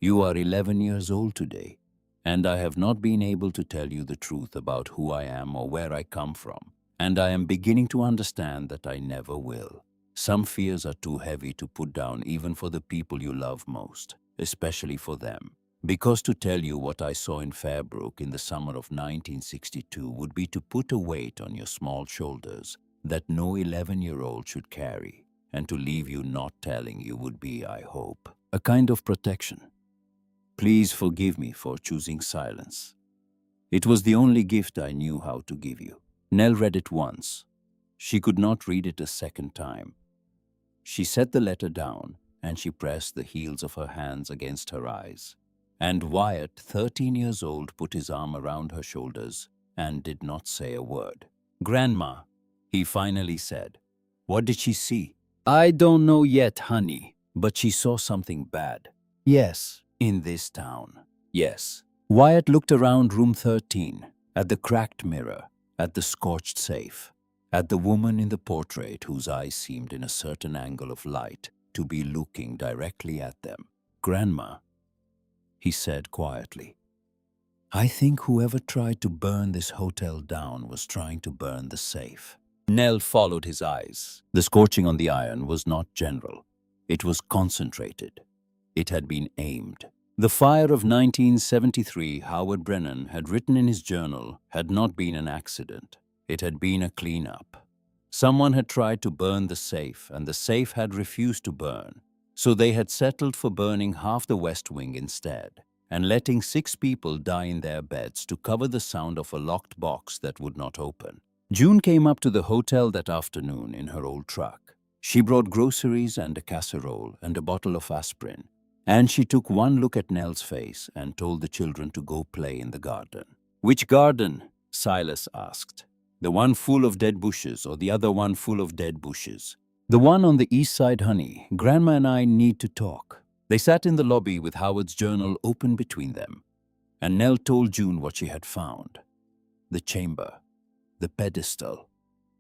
you are 11 years old today, and I have not been able to tell you the truth about who I am or where I come from, and I am beginning to understand that I never will. Some fears are too heavy to put down even for the people you love most, especially for them. Because to tell you what I saw in Fairbrook in the summer of 1962 would be to put a weight on your small shoulders that no 11-year-old should carry, and to leave you not telling you would be, I hope, a kind of protection. Please forgive me for choosing silence. It was the only gift I knew how to give you. Nell read it once. She could not read it a second time. She set the letter down and she pressed the heels of her hands against her eyes. And Wyatt, 13 years old, put his arm around her shoulders and did not say a word. Grandma, he finally said. What did she see? I don't know yet, honey, but she saw something bad. Yes. In this town. Yes. Wyatt looked around room 13, at the cracked mirror, at the scorched safe, at the woman in the portrait whose eyes seemed in a certain angle of light to be looking directly at them. Grandma, he said quietly, I think whoever tried to burn this hotel down was trying to burn the safe. Nell followed his eyes. The scorching on the iron was not general. It was concentrated. It had been aimed. The fire of 1973, Howard Brennan had written in his journal, had not been an accident. It had been a cleanup. Someone had tried to burn the safe, and the safe had refused to burn. So they had settled for burning half the West Wing instead, and letting 6 people die in their beds to cover the sound of a locked box that would not open. June came up to the hotel that afternoon in her old truck. She brought groceries and a casserole and a bottle of aspirin. And she took one look at Nell's face and told the children to go play in the garden. Which garden? Silas asked. The one full of dead bushes or the other one full of dead bushes? The one on the east side, honey. Grandma and I need to talk. They sat in the lobby with Howard's journal open between them. And Nell told June what she had found. The chamber, the pedestal,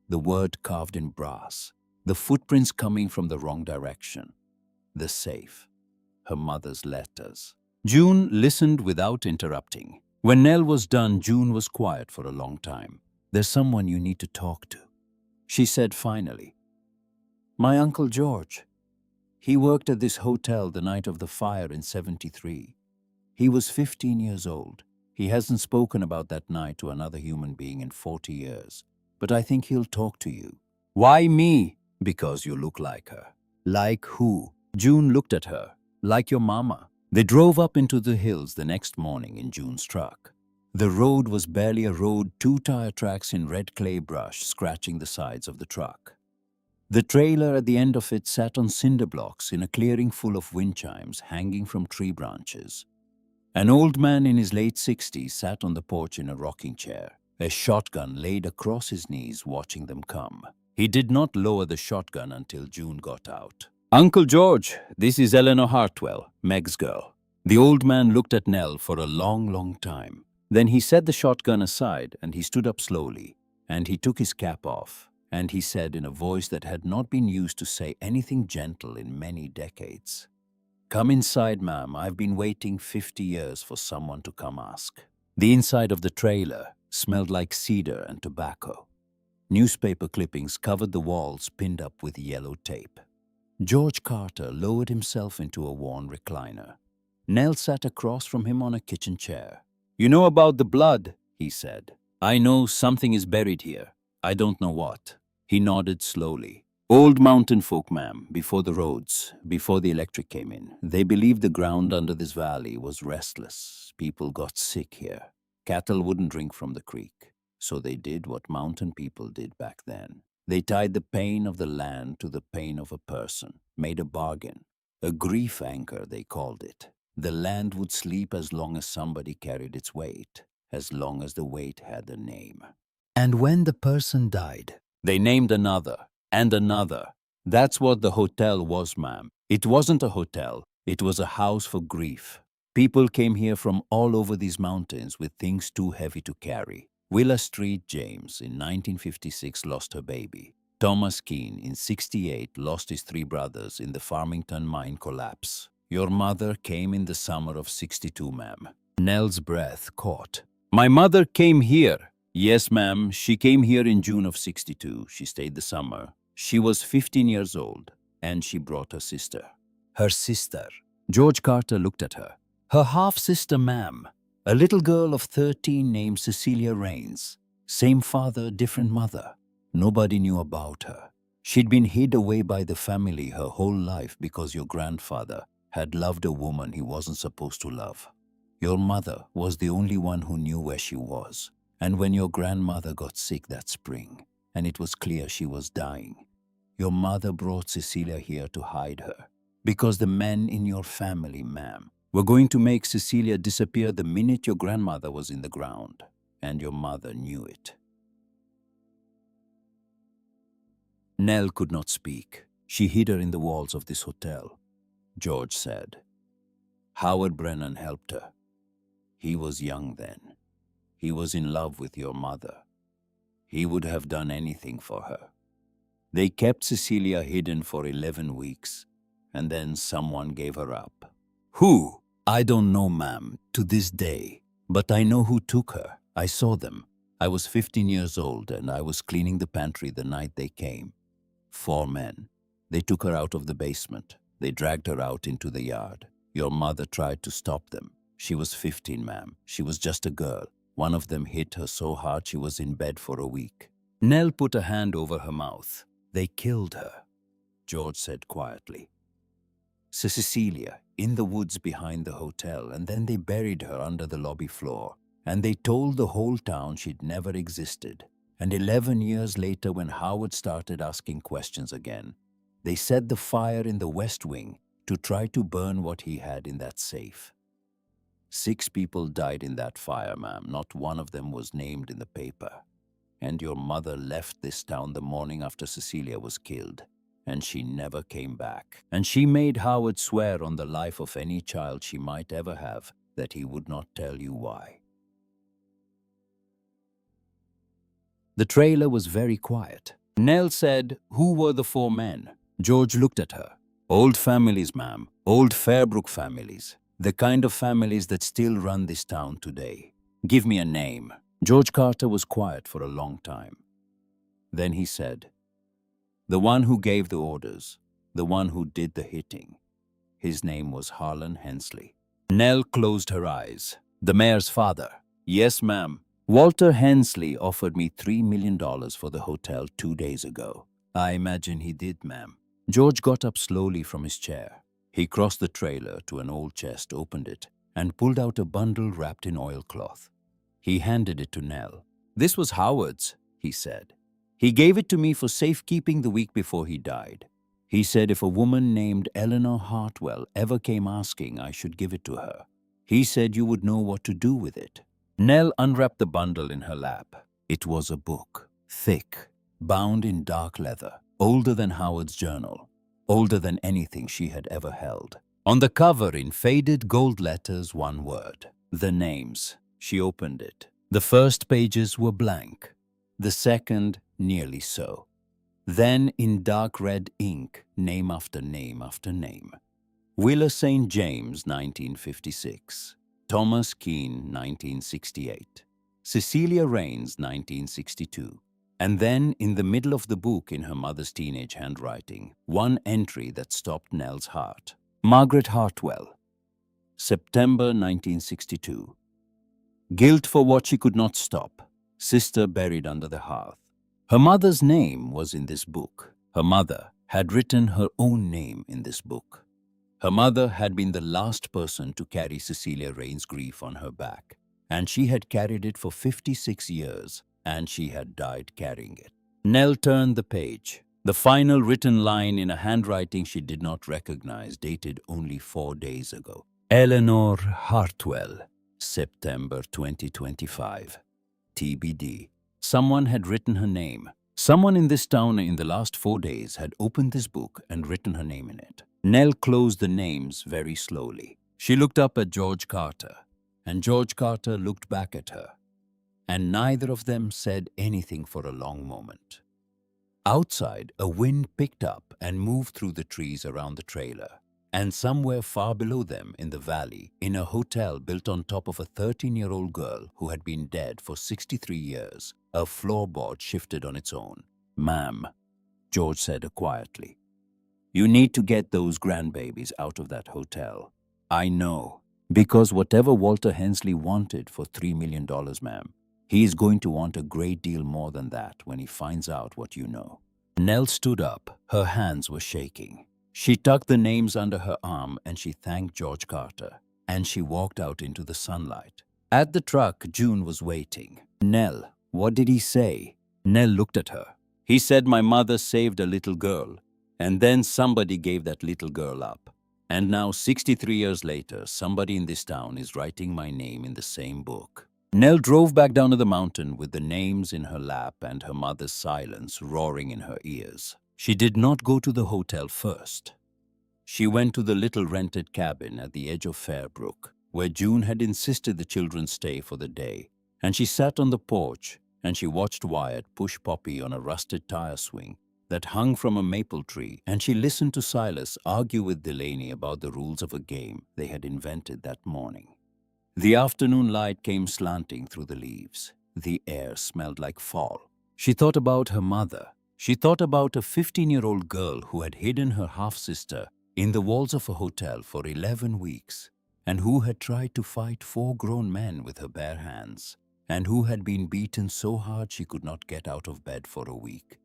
the word carved in brass, the footprints coming from the wrong direction, the safe. Her mother's letters. June listened without interrupting. When Nell was done, June was quiet for a long time. There's someone you need to talk to, she said finally. My Uncle George. He worked at this hotel the night of the fire in 73. He was 15 years old. He hasn't spoken about that night to another human being in 40 years. But I think he'll talk to you. Why me? Because you look like her. Like who? June looked at her. Like your mama. They drove up into the hills the next morning in June's truck. The road was barely a road, 2 tire tracks in red clay brush scratching the sides of the truck. The trailer at the end of it sat on cinder blocks in a clearing full of wind chimes hanging from tree branches. An old man in his late 60s sat on the porch in a rocking chair, a shotgun laid across his knees watching them come. He did not lower the shotgun until June got out. Uncle George, this is Eleanor Hartwell, Meg's girl. The old man looked at Nell for a long, long time. Then he set the shotgun aside and he stood up slowly, and he took his cap off, and he said in a voice that had not been used to say anything gentle in many decades, Come inside, ma'am. I've been waiting 50 years for someone to come ask. The inside of the trailer smelled like cedar and tobacco. Newspaper clippings covered the walls pinned up with yellow tape. George Carter lowered himself into a worn recliner. Nell sat across from him on a kitchen chair. "You know about the blood," he said. "I know something is buried here. I don't know what." He nodded slowly. "Old mountain folk, ma'am, before the roads, before the electric came in. They believed the ground under this valley was restless. People got sick here. Cattle wouldn't drink from the creek. So they did what mountain people did back then. They tied the pain of the land to the pain of a person, made a bargain. A grief anchor, they called it. The land would sleep as long as somebody carried its weight, as long as the weight had a name. And when the person died, they named another and another. That's what the hotel was, ma'am. It wasn't a hotel. It was a house for grief. People came here from all over these mountains with things too heavy to carry. Willa Street James in 1956 lost her baby. Thomas Keene in 68 lost his 3 brothers in the Farmington mine collapse. Your mother came in the summer of 62, ma'am. Nell's breath caught. My mother came here. Yes, ma'am, she came here in June of 62. She stayed the summer. She was 15 years old, and she brought her sister. Her sister. George Carter looked at her. Her half-sister, ma'am. A little girl of 13 named Cecilia Rains. Same father, different mother. Nobody knew about her. She'd been hid away by the family her whole life because your grandfather had loved a woman he wasn't supposed to love. Your mother was the only one who knew where she was. And when your grandmother got sick that spring, and it was clear she was dying, your mother brought Cecilia here to hide her. Because the men in your family, ma'am, were going to make Cecilia disappear the minute your grandmother was in the ground. And your mother knew it. Nell could not speak. She hid her in the walls of this hotel. George said, Howard Brennan helped her. He was young then. He was in love with your mother. He would have done anything for her. They kept Cecilia hidden for 11 weeks, and then someone gave her up. Who? I don't know, ma'am, to this day. But I know who took her. I saw them. I was 15 years old, and I was cleaning the pantry the night they came. 4 men. They took her out of the basement. They dragged her out into the yard. Your mother tried to stop them. She was 15, ma'am. She was just a girl. One of them hit her so hard she was in bed for a week. Nell put a hand over her mouth. They killed her, George said quietly. Cecilia, in the woods behind the hotel, and then they buried her under the lobby floor. And they told the whole town she'd never existed. And 11 years later, when Howard started asking questions again, they set the fire in the West Wing to try to burn what he had in that safe. 6 people died in that fire, ma'am. Not one of them was named in the paper. And your mother left this town the morning after Cecilia was killed. And she never came back. And she made Howard swear on the life of any child she might ever have that he would not tell you why. The trailer was very quiet. Nell said, Who were the 4 men? George looked at her. Old families, ma'am. Old Fairbrook families. The kind of families that still run this town today. Give me a name. George Carter was quiet for a long time. Then he said, The one who gave the orders. The one who did the hitting. His name was Harlon Hensley. Nell closed her eyes. The mayor's father. Yes, ma'am. Walter Hensley offered me $3 million for the hotel 2 days ago. I imagine he did, ma'am. George got up slowly from his chair. He crossed the trailer to an old chest, opened it, and pulled out a bundle wrapped in oilcloth. He handed it to Nell. This was Howard's, he said. He gave it to me for safekeeping the week before he died. He said if a woman named Nell Hartwell ever came asking, I should give it to her. He said you would know what to do with it. Nell unwrapped the bundle in her lap. It was a book, thick, bound in dark leather, older than Howard's journal, older than anything she had ever held. On the cover, in faded gold letters, one word, the names. She opened it. The first pages were blank, the second nearly so. Then, in dark red ink, name after name after name. Willa St. James, 1956. Thomas Keene, 1968. Cecilia Rains, 1962. And then, in the middle of the book, in her mother's teenage handwriting, one entry that stopped Nell's heart. Margaret Hartwell, September 1962. Guilt for what she could not stop. Sister buried under the hearth. Her mother's name was in this book. Her mother had written her own name in this book. Her mother had been the last person to carry Cecilia Rain's grief on her back, and she had carried it for 56 years, and she had died carrying it. Nell turned the page. The final written line in a handwriting she did not recognize, dated only 4 days ago. Eleanor Hartwell, September 2025. TBD. Someone had written her name. Someone in this town in the last 4 days had opened this book and written her name in it. Nell closed the names very slowly. She looked up at George Carter, and George Carter looked back at her, and neither of them said anything for a long moment. Outside, a wind picked up and moved through the trees around the trailer, and somewhere far below them in the valley, in a hotel built on top of a 13-year-old girl who had been dead for 63 years, a floorboard shifted on its own. "Ma'am," George said quietly, "you need to get those grandbabies out of that hotel." "I know, because whatever Walter Hensley wanted for $3 million, ma'am, he is going to want a great deal more than that when he finds out what you know." Nell stood up. Her hands were shaking. She tucked the names under her arm and she thanked George Carter, and she walked out into the sunlight. At the truck, June was waiting. "Nell, what did he say?" Nell looked at her. "He said my mother saved a little girl, and then somebody gave that little girl up. And now, 63 years later, somebody in this town is writing my name in the same book." Nell drove back down to the mountain with the names in her lap and her mother's silence roaring in her ears. She did not go to the hotel first. She went to the little rented cabin at the edge of Fairbrook, where June had insisted the children stay for the day, and she sat on the porch and she watched Wyatt push Poppy on a rusted tire swing that hung from a maple tree, and she listened to Silas argue with Delaney about the rules of a game they had invented that morning. The afternoon light came slanting through the leaves. The air smelled like fall. She thought about her mother. She thought about a 15-year-old girl who had hidden her half-sister in the walls of a hotel for 11 weeks, and who had tried to fight 4 grown men with her bare hands, and who had been beaten so hard she could not get out of bed for a week,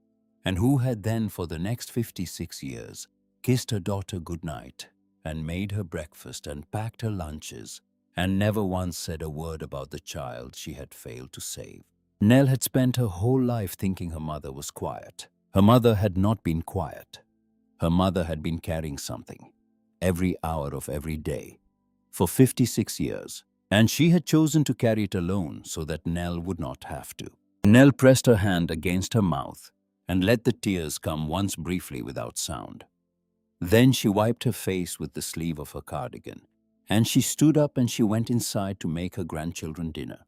and who had then, for the next 56 years, kissed her daughter goodnight, and made her breakfast and packed her lunches, and never once said a word about the child she had failed to save. Nell had spent her whole life thinking her mother was quiet. Her mother had not been quiet. Her mother had been carrying something, every hour of every day, for 56 years, and she had chosen to carry it alone so that Nell would not have to. Nell pressed her hand against her mouth and let the tears come once briefly without sound. Then she wiped her face with the sleeve of her cardigan, and she stood up and she went inside to make her grandchildren dinner,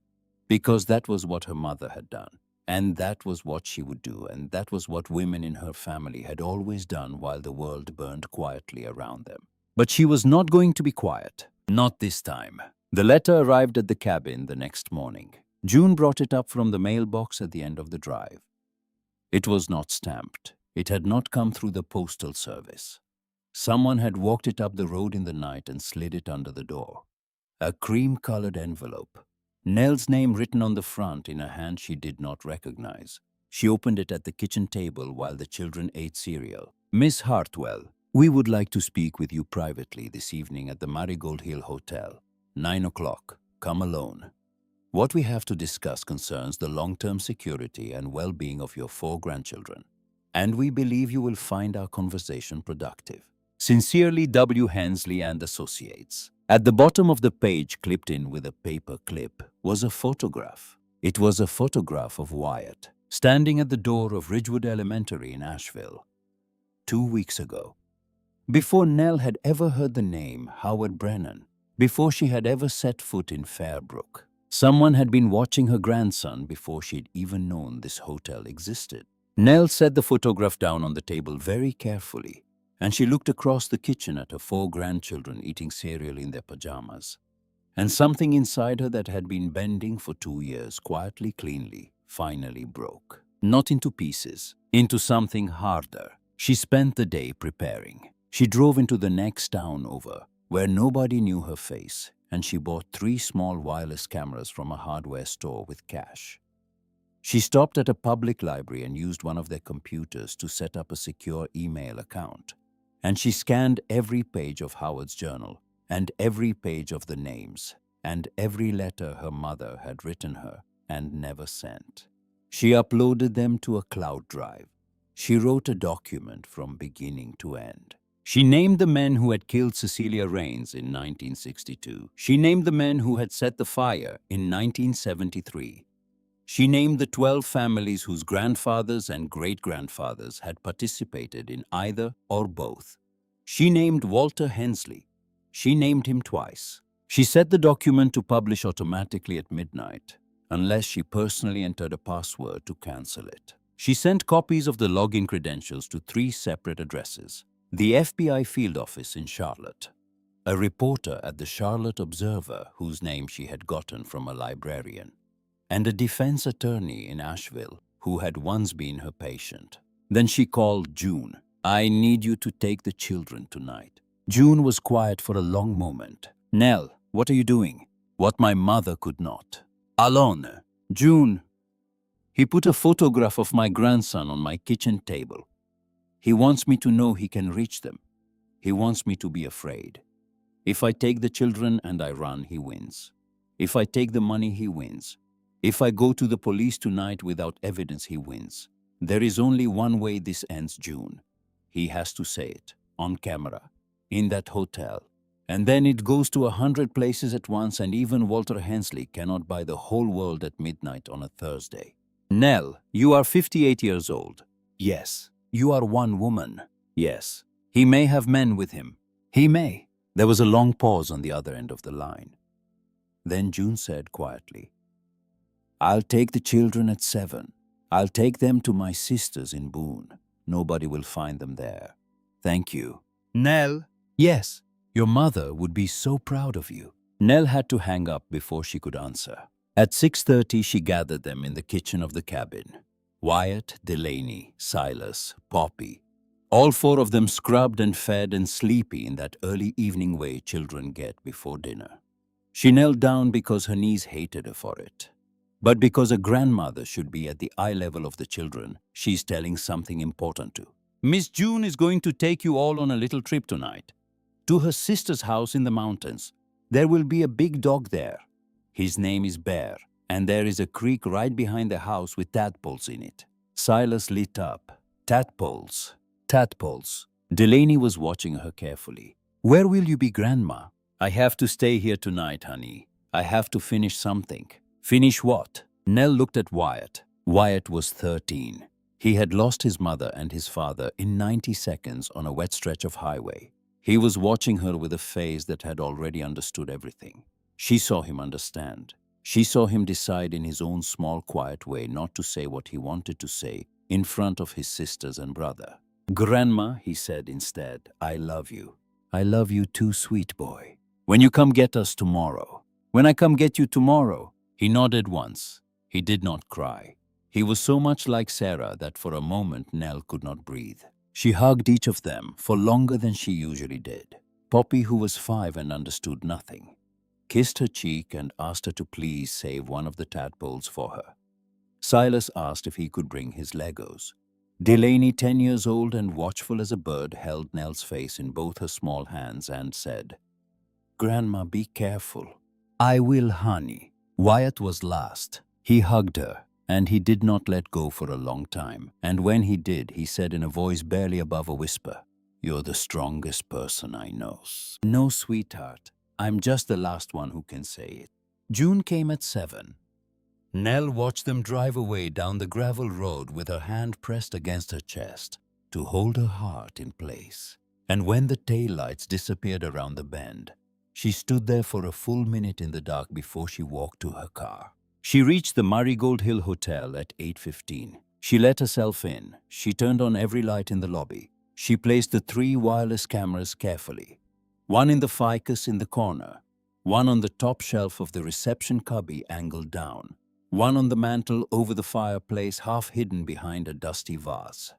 because that was what her mother had done, and that was what she would do, and that was what women in her family had always done while the world burned quietly around them. But she was not going to be quiet, not this time. The letter arrived at the cabin the next morning. June brought it up from the mailbox at the end of the drive. It was not stamped. It had not come through the postal service. Someone had walked it up the road in the night and slid it under the door. A cream-colored envelope. Nell's name written on the front in a hand she did not recognize. She opened it at the kitchen table while the children ate cereal. "Miss Hartwell, we would like to speak with you privately this evening at the Marigold Hill Hotel. 9 o'clock. Come alone. What we have to discuss concerns the long-term security and well-being of your 4 grandchildren, and we believe you will find our conversation productive. Sincerely, W. Hensley and Associates." At the bottom of the page, clipped in with a paper clip, was a photograph. It was a photograph of Wyatt, standing at the door of Ridgewood Elementary in Asheville, 2 weeks ago. Before Nell had ever heard the name Howard Brennan, before she had ever set foot in Fairbrook, someone had been watching her grandson before she'd even known this hotel existed. Nell set the photograph down on the table very carefully, and she looked across the kitchen at her 4 grandchildren eating cereal in their pajamas. And something inside her that had been bending for 2 years quietly, cleanly, finally broke. not into pieces, into something harder. She spent the day preparing. She drove into the next town over, where nobody knew her face, and she bought 3 small wireless cameras from a hardware store with cash. She stopped at a public library and used one of their computers to set up a secure email account. And she scanned every page of Howard's journal, and every page of the names, and every letter her mother had written her and never sent. She uploaded them to a cloud drive. She wrote a document from beginning to end. She named the men who had killed Cecilia Raines in 1962. She named the men who had set the fire in 1973. She named the 12 families whose grandfathers and great-grandfathers had participated in either or both. She named Walter Hensley. She named him twice. She set the document to publish automatically at midnight, unless she personally entered a password to cancel it. She sent copies of the login credentials to 3 separate addresses: the FBI field office in Charlotte, a reporter at the Charlotte Observer whose name she had gotten from a librarian, and a defense attorney in Asheville who had once been her patient. Then she called June. "I need you to take the children tonight." June was quiet for a long moment. "Nell, what are you doing?" "What my mother could not." "Alone." "June." "He put a photograph of my grandson on my kitchen table. He wants me to know he can reach them. He wants me to be afraid. If I take the children and I run, he wins. If I take the money, he wins. If I go to the police tonight without evidence, he wins. There is only one way this ends, June. He has to say it, on camera, in that hotel. And then it goes to 100 places at once, and even Walter Hensley cannot buy the whole world at midnight on a Thursday. Nell, you are 58 years old. Yes. You are one woman. Yes. He may have men with him. He may. There was a long pause on the other end of the line. Then June said quietly, "I'll take the children at 7. I'll take them to my sister's in Boone. Nobody will find them there. Thank you." "Nell?" "Yes. Your mother would be so proud of you." Nell had to hang up before she could answer. At 6:30, she gathered them in the kitchen of the cabin. Wyatt, Delaney, Silas, Poppy. All 4 of them scrubbed and fed and sleepy in that early evening way children get before dinner. She knelt down because her knees hated her for it. But because a grandmother should be at the eye level of the children, she's telling something important to. "Miss June is going to take you all on a little trip tonight. To her sister's house in the mountains. There will be a big dog there. His name is Bear, and there is a creek right behind the house with tadpoles in it." Silas lit up. "Tadpoles. Tadpoles." Delaney was watching her carefully. "Where will you be, Grandma?" "I have to stay here tonight, honey. I have to finish something." "Finish what?" Nell looked at Wyatt. Wyatt was 13. He had lost his mother and his father in 90 seconds on a wet stretch of highway. He was watching her with a face that had already understood everything. She saw him understand. She saw him decide in his own small, quiet way not to say what he wanted to say in front of his sisters and brother. "Grandma," he said instead, "I love you. I love you too, sweet boy. When you come get us tomorrow." "When I come get you tomorrow." He nodded once. He did not cry. He was so much like Sarah that for a moment Nell could not breathe. She hugged each of them for longer than she usually did. Poppy, who was 5 and understood nothing, kissed her cheek and asked her to please save one of the tadpoles for her. Silas asked if he could bring his Legos. Delaney, 10 years old and watchful as a bird, held Nell's face in both her small hands and said, "Grandma, be careful." "I will, honey." Wyatt was last. He hugged her, and he did not let go for a long time. And when he did, he said in a voice barely above a whisper, "You're the strongest person I know." "No, sweetheart. I'm just the last one who can say it." June came at 7. Nell watched them drive away down the gravel road with her hand pressed against her chest to hold her heart in place. And when the taillights disappeared around the bend, she stood there for a full minute in the dark before she walked to her car. She reached the Marigold Hill Hotel at 8:15. She let herself in. She turned on every light in the lobby. She placed the 3 wireless cameras carefully. One in the ficus in the corner, one on the top shelf of the reception cubby angled down, one on the mantel over the fireplace, half hidden behind a dusty vase.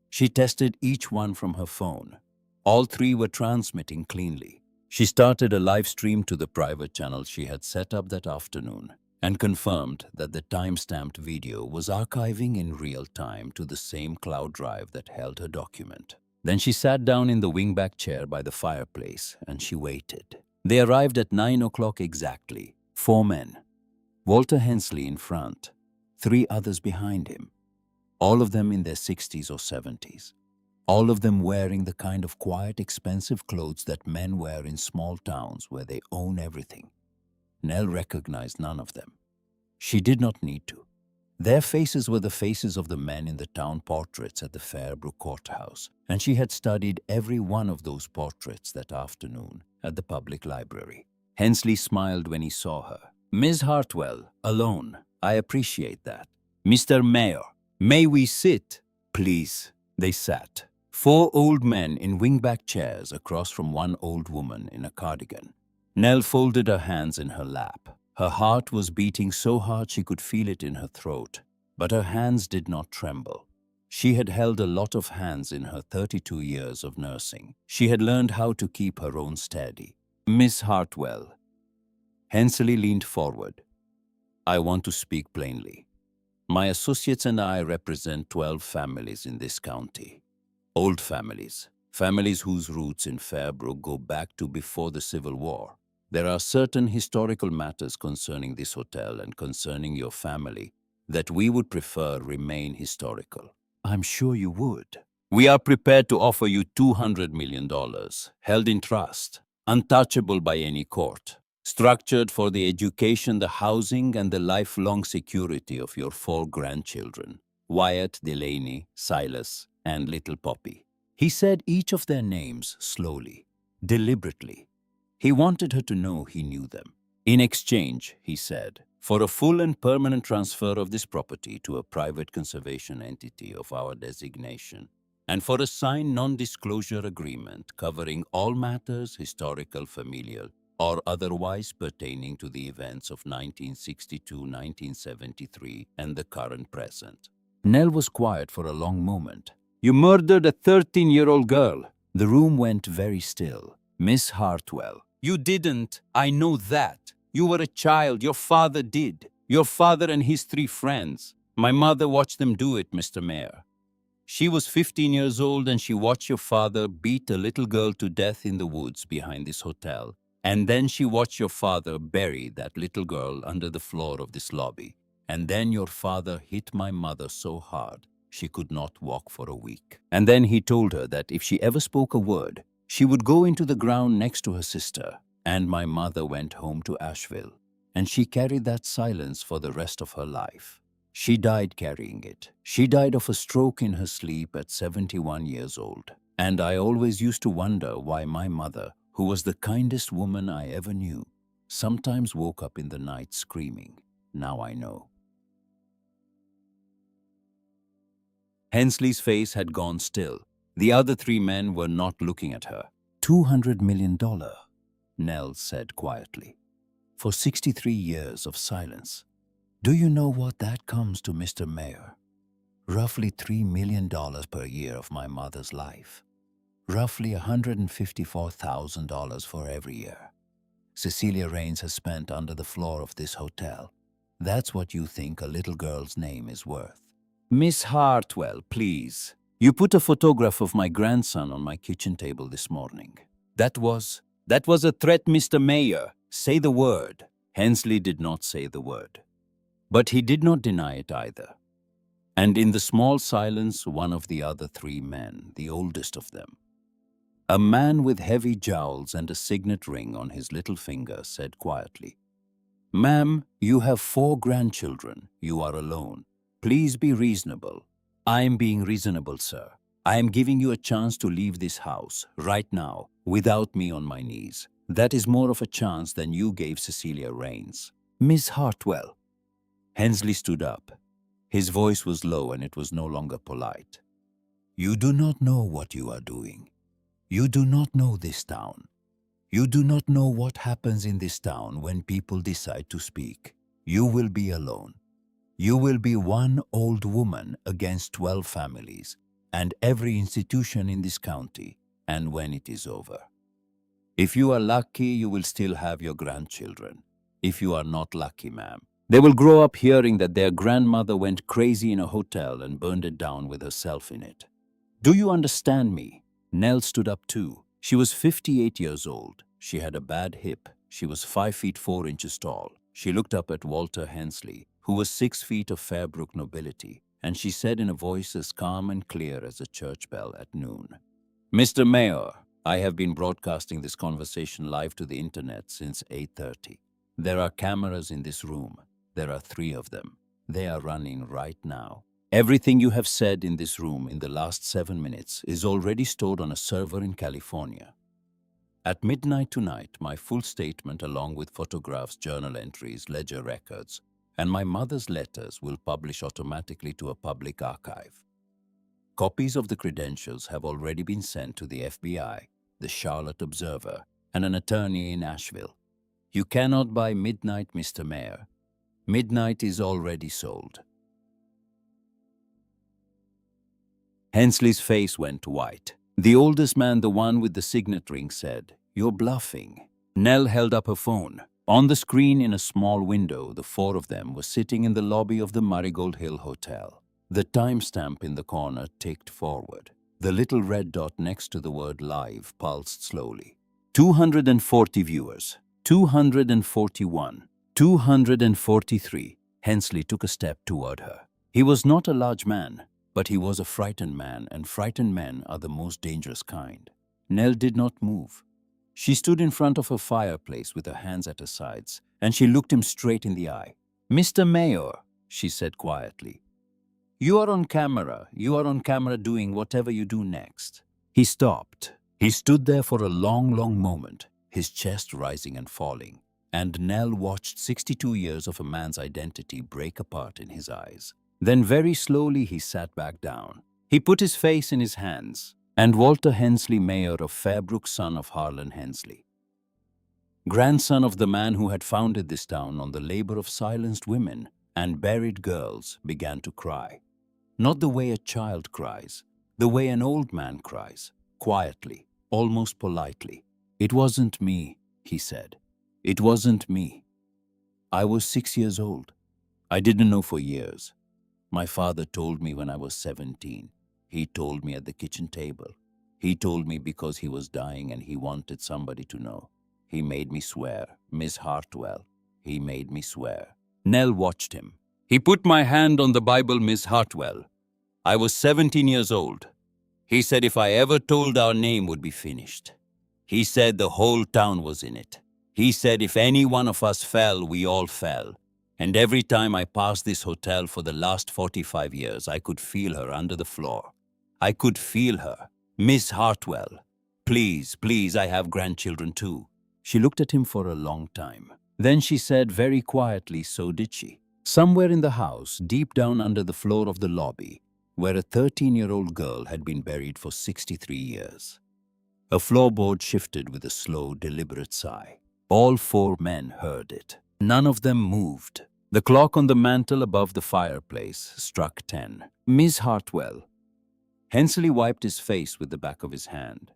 She tested each one from her phone. All three were transmitting cleanly. She started a live stream to the private channel she had set up that afternoon and confirmed that the time-stamped video was archiving in real time to the same cloud drive that held her document. Then she sat down in the wingback chair by the fireplace and she waited. They arrived at 9 o'clock exactly. 4 men. Walter Hensley in front, 3 others behind him. All of them in their 60s or 70s. All of them wearing the kind of quiet, expensive clothes that men wear in small towns where they own everything. Nell recognized none of them. She did not need to. Their faces were the faces of the men in the town portraits at the Fairbrook courthouse, and she had studied every one of those portraits that afternoon at the public library. Hensley smiled when he saw her. "Miss Hartwell, alone. I appreciate that. Mr. Mayor, may we sit?" "Please." They sat. 4 old men in wingback chairs across from one old woman in a cardigan. Nell folded her hands in her lap. Her heart was beating so hard she could feel it in her throat, but her hands did not tremble. She had held a lot of hands in her 32 years of nursing. She had learned how to keep her own steady. "Miss Hartwell." Hensley leaned forward. "I want to speak plainly. My associates and I represent 12 families in this county. Old families. Families whose roots in Fairbrook go back to before the Civil War. There are certain historical matters concerning this hotel and concerning your family that we would prefer remain historical." "I'm sure you would." "We are prepared to offer you $200 million, held in trust, untouchable by any court, structured for the education, the housing, and the lifelong security of your 4 grandchildren, Wyatt, Delaney, Silas, and little Poppy." He said each of their names slowly, deliberately. He wanted her to know he knew them. "In exchange," he said, "for a full and permanent transfer of this property to a private conservation entity of our designation, and for a signed non-disclosure agreement covering all matters historical, familial, or otherwise pertaining to the events of 1962, 1973, and the current present." Nell was quiet for a long moment. "You murdered a 13-year-old girl." The room went very still. "Miss Hartwell." "You didn't. I know that. You were a child. Your father did. Your father and his 3 friends. My mother watched them do it, Mr. Mayor. She was 15 years old and she watched your father beat a little girl to death in the woods behind this hotel. And then she watched your father bury that little girl under the floor of this lobby. And then your father hit my mother so hard she could not walk for a week. And then he told her that if she ever spoke a word, she would go into the ground next to her sister. And my mother went home to Asheville, and she carried that silence for the rest of her life. She died carrying it. She died of a stroke in her sleep at 71 years old. And I always used to wonder why my mother, who was the kindest woman I ever knew, sometimes woke up in the night screaming. Now I know." Hensley's face had gone still. The other 3 men were not looking at her. $200 million, Nell said quietly, for 63 years of silence. "Do you know what that comes to, Mr. Mayor? Roughly $3 million per year of my mother's life. Roughly $154,000 for every year. Cecilia Raines has spent under the floor of this hotel. That's what you think a little girl's name is worth." "Miss Hartwell, please. You put a photograph of my grandson on my kitchen table this morning. That was a threat, Mr. Mayor. Say the word." Hensley did not say the word. But he did not deny it either. And in the small silence, one of the other 3 men, the oldest of them, a man with heavy jowls and a signet ring on his little finger, said quietly, "Ma'am, you have 4 grandchildren. You are alone. Please be reasonable." "I am being reasonable, sir. I am giving you a chance to leave this house, right now, without me on my knees. That is more of a chance than you gave Cecilia Raines." "Miss Hartwell." Hensley stood up. His voice was low and it was no longer polite. "You do not know what you are doing. You do not know this town. You do not know what happens in this town when people decide to speak. You will be alone. You will be one old woman against 12 families and every institution in this county, and when it is over. If you are lucky, you will still have your grandchildren. If you are not lucky, ma'am, they will grow up hearing that their grandmother went crazy in a hotel and burned it down with herself in it. Do you understand me? Nell stood up too. She was 58 years old. She had a bad hip. She was 5 feet 4 inches tall. She looked up at Walter Hensley, who was 6 feet of Fairbrook nobility, and she said in a voice as calm and clear as a church bell at noon, "Mr. Mayor, I have been broadcasting this conversation live to the internet since 8:30. There are cameras in this room. There are 3 of them. They are running right now. Everything you have said in this room in the last 7 minutes is already stored on a server in California. At midnight tonight, my full statement along with photographs, journal entries, ledger records, and my mother's letters will publish automatically to a public archive. Copies of the credentials have already been sent to the FBI, the Charlotte Observer, and an attorney in Asheville. You cannot buy midnight, Mr. Mayor. Midnight is already sold." Hensley's face went white. The oldest man, the one with the signet ring, said, "You're bluffing." Nell held up her phone. On the screen in a small window, the 4 of them were sitting in the lobby of the Marigold Hill Hotel. The timestamp in the corner ticked forward. The little red dot next to the word live pulsed slowly. 240 viewers, 241, 243. Hensley took a step toward her. He was not a large man, but he was a frightened man, and frightened men are the most dangerous kind. Nell did not move. She stood in front of her fireplace with her hands at her sides, and she looked him straight in the eye. "Mr. Mayor," she said quietly, "you are on camera. You are on camera doing whatever you do next." He stopped. He stood there for a long, long moment, his chest rising and falling, and Nell watched 62 years of a man's identity break apart in his eyes. Then very slowly he sat back down. He put his face in his hands. "And Walter Hensley, mayor of Fairbrook, son of Harlon Hensley, grandson of the man who had founded this town on the labor of silenced women and buried girls, began to cry. Not the way a child cries, the way an old man cries, quietly, almost politely. "It wasn't me," he said. "It wasn't me. I was 6 years old. I didn't know for years. My father told me when I was 17. He told me at the kitchen table. He told me because he was dying and he wanted somebody to know. He made me swear, Miss Hartwell. He made me swear." Nell watched him. "He put my hand on the Bible, Miss Hartwell. I was 17 years old. He said if I ever told our name would be finished. He said the whole town was in it. He said if any one of us fell, we all fell. And every time I passed this hotel for the last 45 years, I could feel her under the floor. I could feel her. Miss Hartwell, please, please, I have grandchildren too." She looked at him for a long time. Then she said very quietly, so did she. Somewhere in the house, deep down under the floor of the lobby, where a 13-year-old girl had been buried for 63 years. A floorboard shifted with a slow, deliberate sigh. All 4 men heard it. None of them moved. The clock on the mantel above the fireplace struck 10. "Miss Hartwell." Hensley wiped his face with the back of his hand.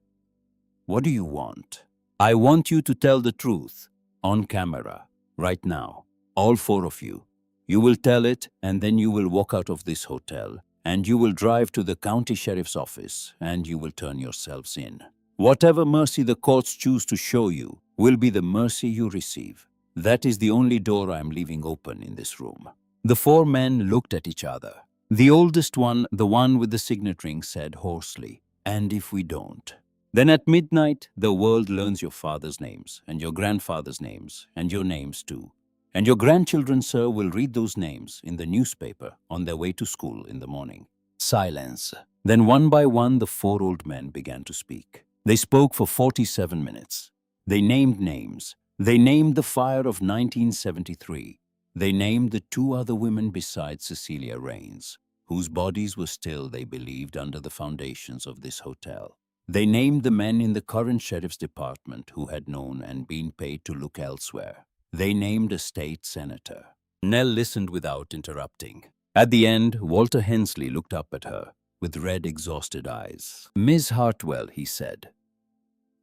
"What do you want?" "I want you to tell the truth. On camera. Right now. All 4 of you. You will tell it, and then you will walk out of this hotel, and you will drive to the county sheriff's office, and you will turn yourselves in. Whatever mercy the courts choose to show you will be the mercy you receive. That is the only door I am leaving open in this room." The 4 men looked at each other. The oldest one, the one with the signet ring, said hoarsely, "And if we don't?" "Then at midnight, the world learns your father's names, and your grandfather's names, and your names too. And your grandchildren, sir, will read those names in the newspaper on their way to school in the morning." Silence. Then one by one, the 4 old men began to speak. They spoke for 47 minutes. They named names. They named the fire of 1973. They named the 2 other women besides Cecilia Raines, whose bodies were still, they believed, under the foundations of this hotel. They named the men in the current sheriff's department who had known and been paid to look elsewhere. They named a state senator. Nell listened without interrupting. At the end, Walter Hensley looked up at her with red, exhausted eyes. "Miss Hartwell," he said,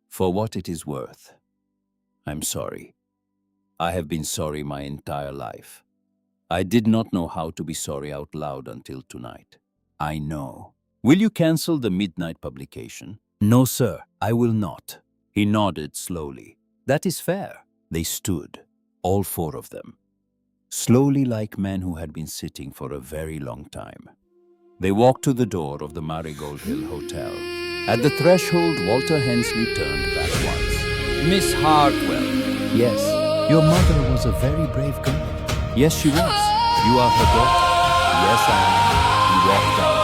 "for what it is worth, I'm sorry. I have been sorry my entire life. I did not know how to be sorry out loud until tonight. I know. Will you cancel the midnight publication?" "No, sir, I will not." He nodded slowly. "That is fair." They stood, all four of them, slowly like men who had been sitting for a very long time. They walked to the door of the Marigold Hill Hotel. At the threshold, Walter Hensley turned back once. "Miss Hartwell." "Yes." "Your mother was a very brave girl." "Yes, she was." "You are her daughter?" "Yes, I am." He walked out.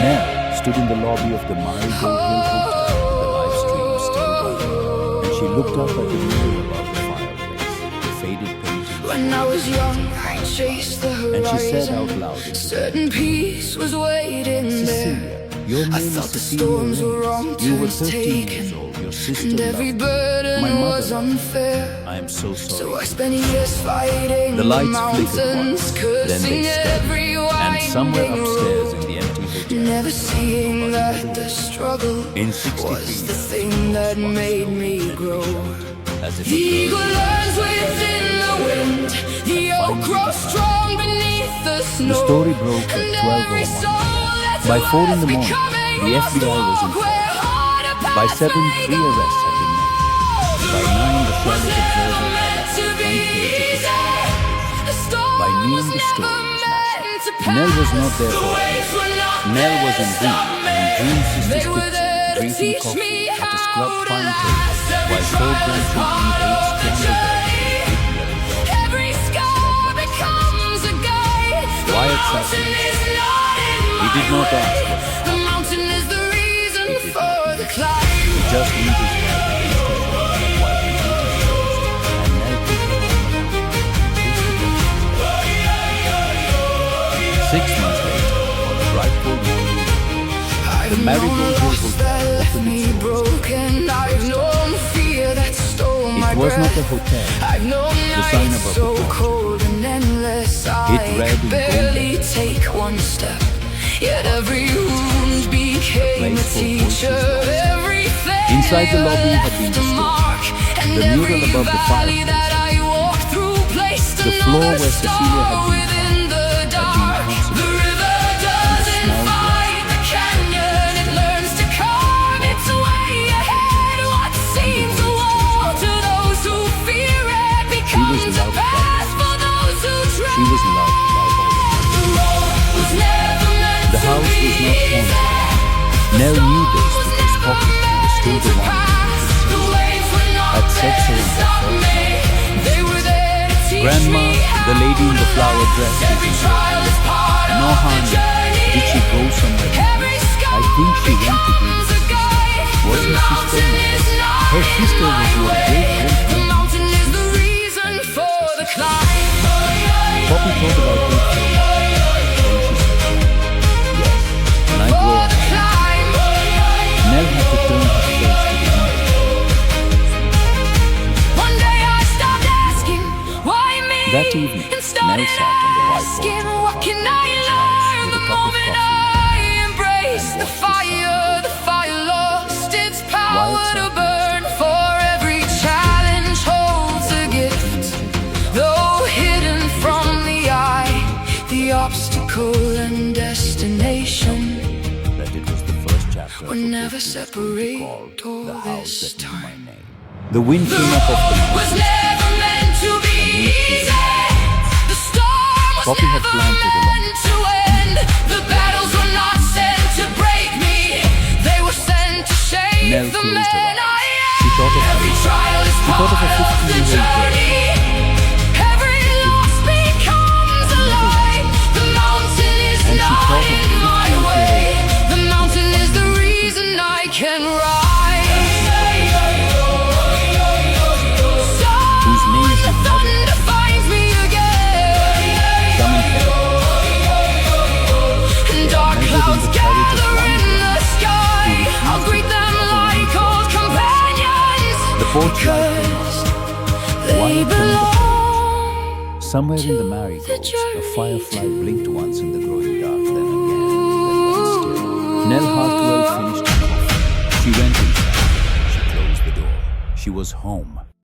Nell stood in the lobby of the Marigold Hill Hotel, the live stream still running, and she looked up at the mirror above the fireplace, the faded painting. "When I was young, I chased the horizon. And she said out loud, certain peace was waiting there. "Cecilia, your name I is thought the Cecilia storms were Rains. wrong You were turns 13 years taken, old. Your sister and loved every you. burden My mother was loved you. unfair. I am so sorry." So I spent years fighting The lights flickered mountains, once, then cursing they steadied, every and somewhere winding upstairs road, in the empty hotel, never seeing nobody that had the awakened. struggle In 63 was the years, thing that once made known me and grow. beloved, as if a The girl eagle were learns within the wind, the oak grows strong beneath the snow. The story broke at And 12 every or 1. soul that's By 4 in the worth morning, becoming the FBI was must walk where informed. harder By paths 7, may 3 go. arrests had been made. By 9, the Was Charlotte never Observer meant to be easy. The storm By noon, was the never story was meant to national. Nell was not there pass. for The it. waves were not Nell was in meant to Dream, stop me. and Dream's sister's They were kitchen, there to drinking teach coffee me at a how scrubbed to pine last. table, Every while 4 trial is grandchildren part ate of the scrambled eggs journey. with big yellow dogs. Every scar becomes a guide. The Wyatt sat mountain in his is not in He did my not ask way. what happened. The mountain is the reason He did for not the know. climb. He just leaned his head against her shoulder while he ate his toast, and Nell put her arm around him and kissed the best. 6 months later, on a bright cold morning, I've the Marigold known Hill loss that Hotel left opened me its doors. broken. I've known fear that stole my It was not breath. a hotel. I've known The sign nights above so the door. cold and endless. It read I in barely gold. take one step. Yet every wound became a place for teacher. voices lost. Everything Inside the lobby had been left a restored. mark. And The mural every above the valley fireplace that I walked through placed The floor another where Cecilia star had been within the been dark. The consecrated. river doesn't small fight the canyon. It learns to carve its way ahead. What seems a wall to those who fear it becomes a loved by path for those who tread. She was loved by all. The road was never meant The to house be was not haunted. easy. Nell The knew this storm was because never Poppy, who was still meant the to one pass. The waves were not had said so meant in to their stop first me. They were there to teach Grandma, me the lady in the how flower to dress, last. Every didn't trial is part No, of the honey. journey. Did she go somewhere? Every scar I think she went to becomes give a guide. Was The her sister mountain mad? is not Her in sister my was your way. great-great-great- The mountain is the reason for the climb. Poppy thought about it for a while. Then she said, yes, when I grow For up. the climb. Nell had to turn her face to the window. One day I stopped asking why me. That evening, And started Nell sat on the white asking porch what can I learn. with a The cup of moment coffee I embraced and the watched the fire lost its power Wyatt to sat burn. For every challenge holds a gift, though hidden from the eye. The obstacle and destination that it was the first chapter will of a never book separate called all The House this That Knew My time. Name. The wind came up off the Was mountain. never meant to be easy. The storm was Poppy had never planted along meant to end. The battles were not sent to break me. They were sent to shape Nell the closed her man I eyes. am. She thought of Every her. trial is She thought of part her of the 15-year-old journey. Every loss becomes a light. The mountain is And she not thought of in the my 15-year-old way. The mountain is the reason I can rise. Whose names The would never thunder finds me again. come in heaven. And dark measured in clouds the courage of gather one in the sky. I'll greet them like old companions. The porch light came on. Because they Wyatt turned the belong Somewhere in the marigolds, a firefly blinked once in the growing dark, then went still. Nell Hartwell finished her coffee. She went inside. She closed the door. She was home.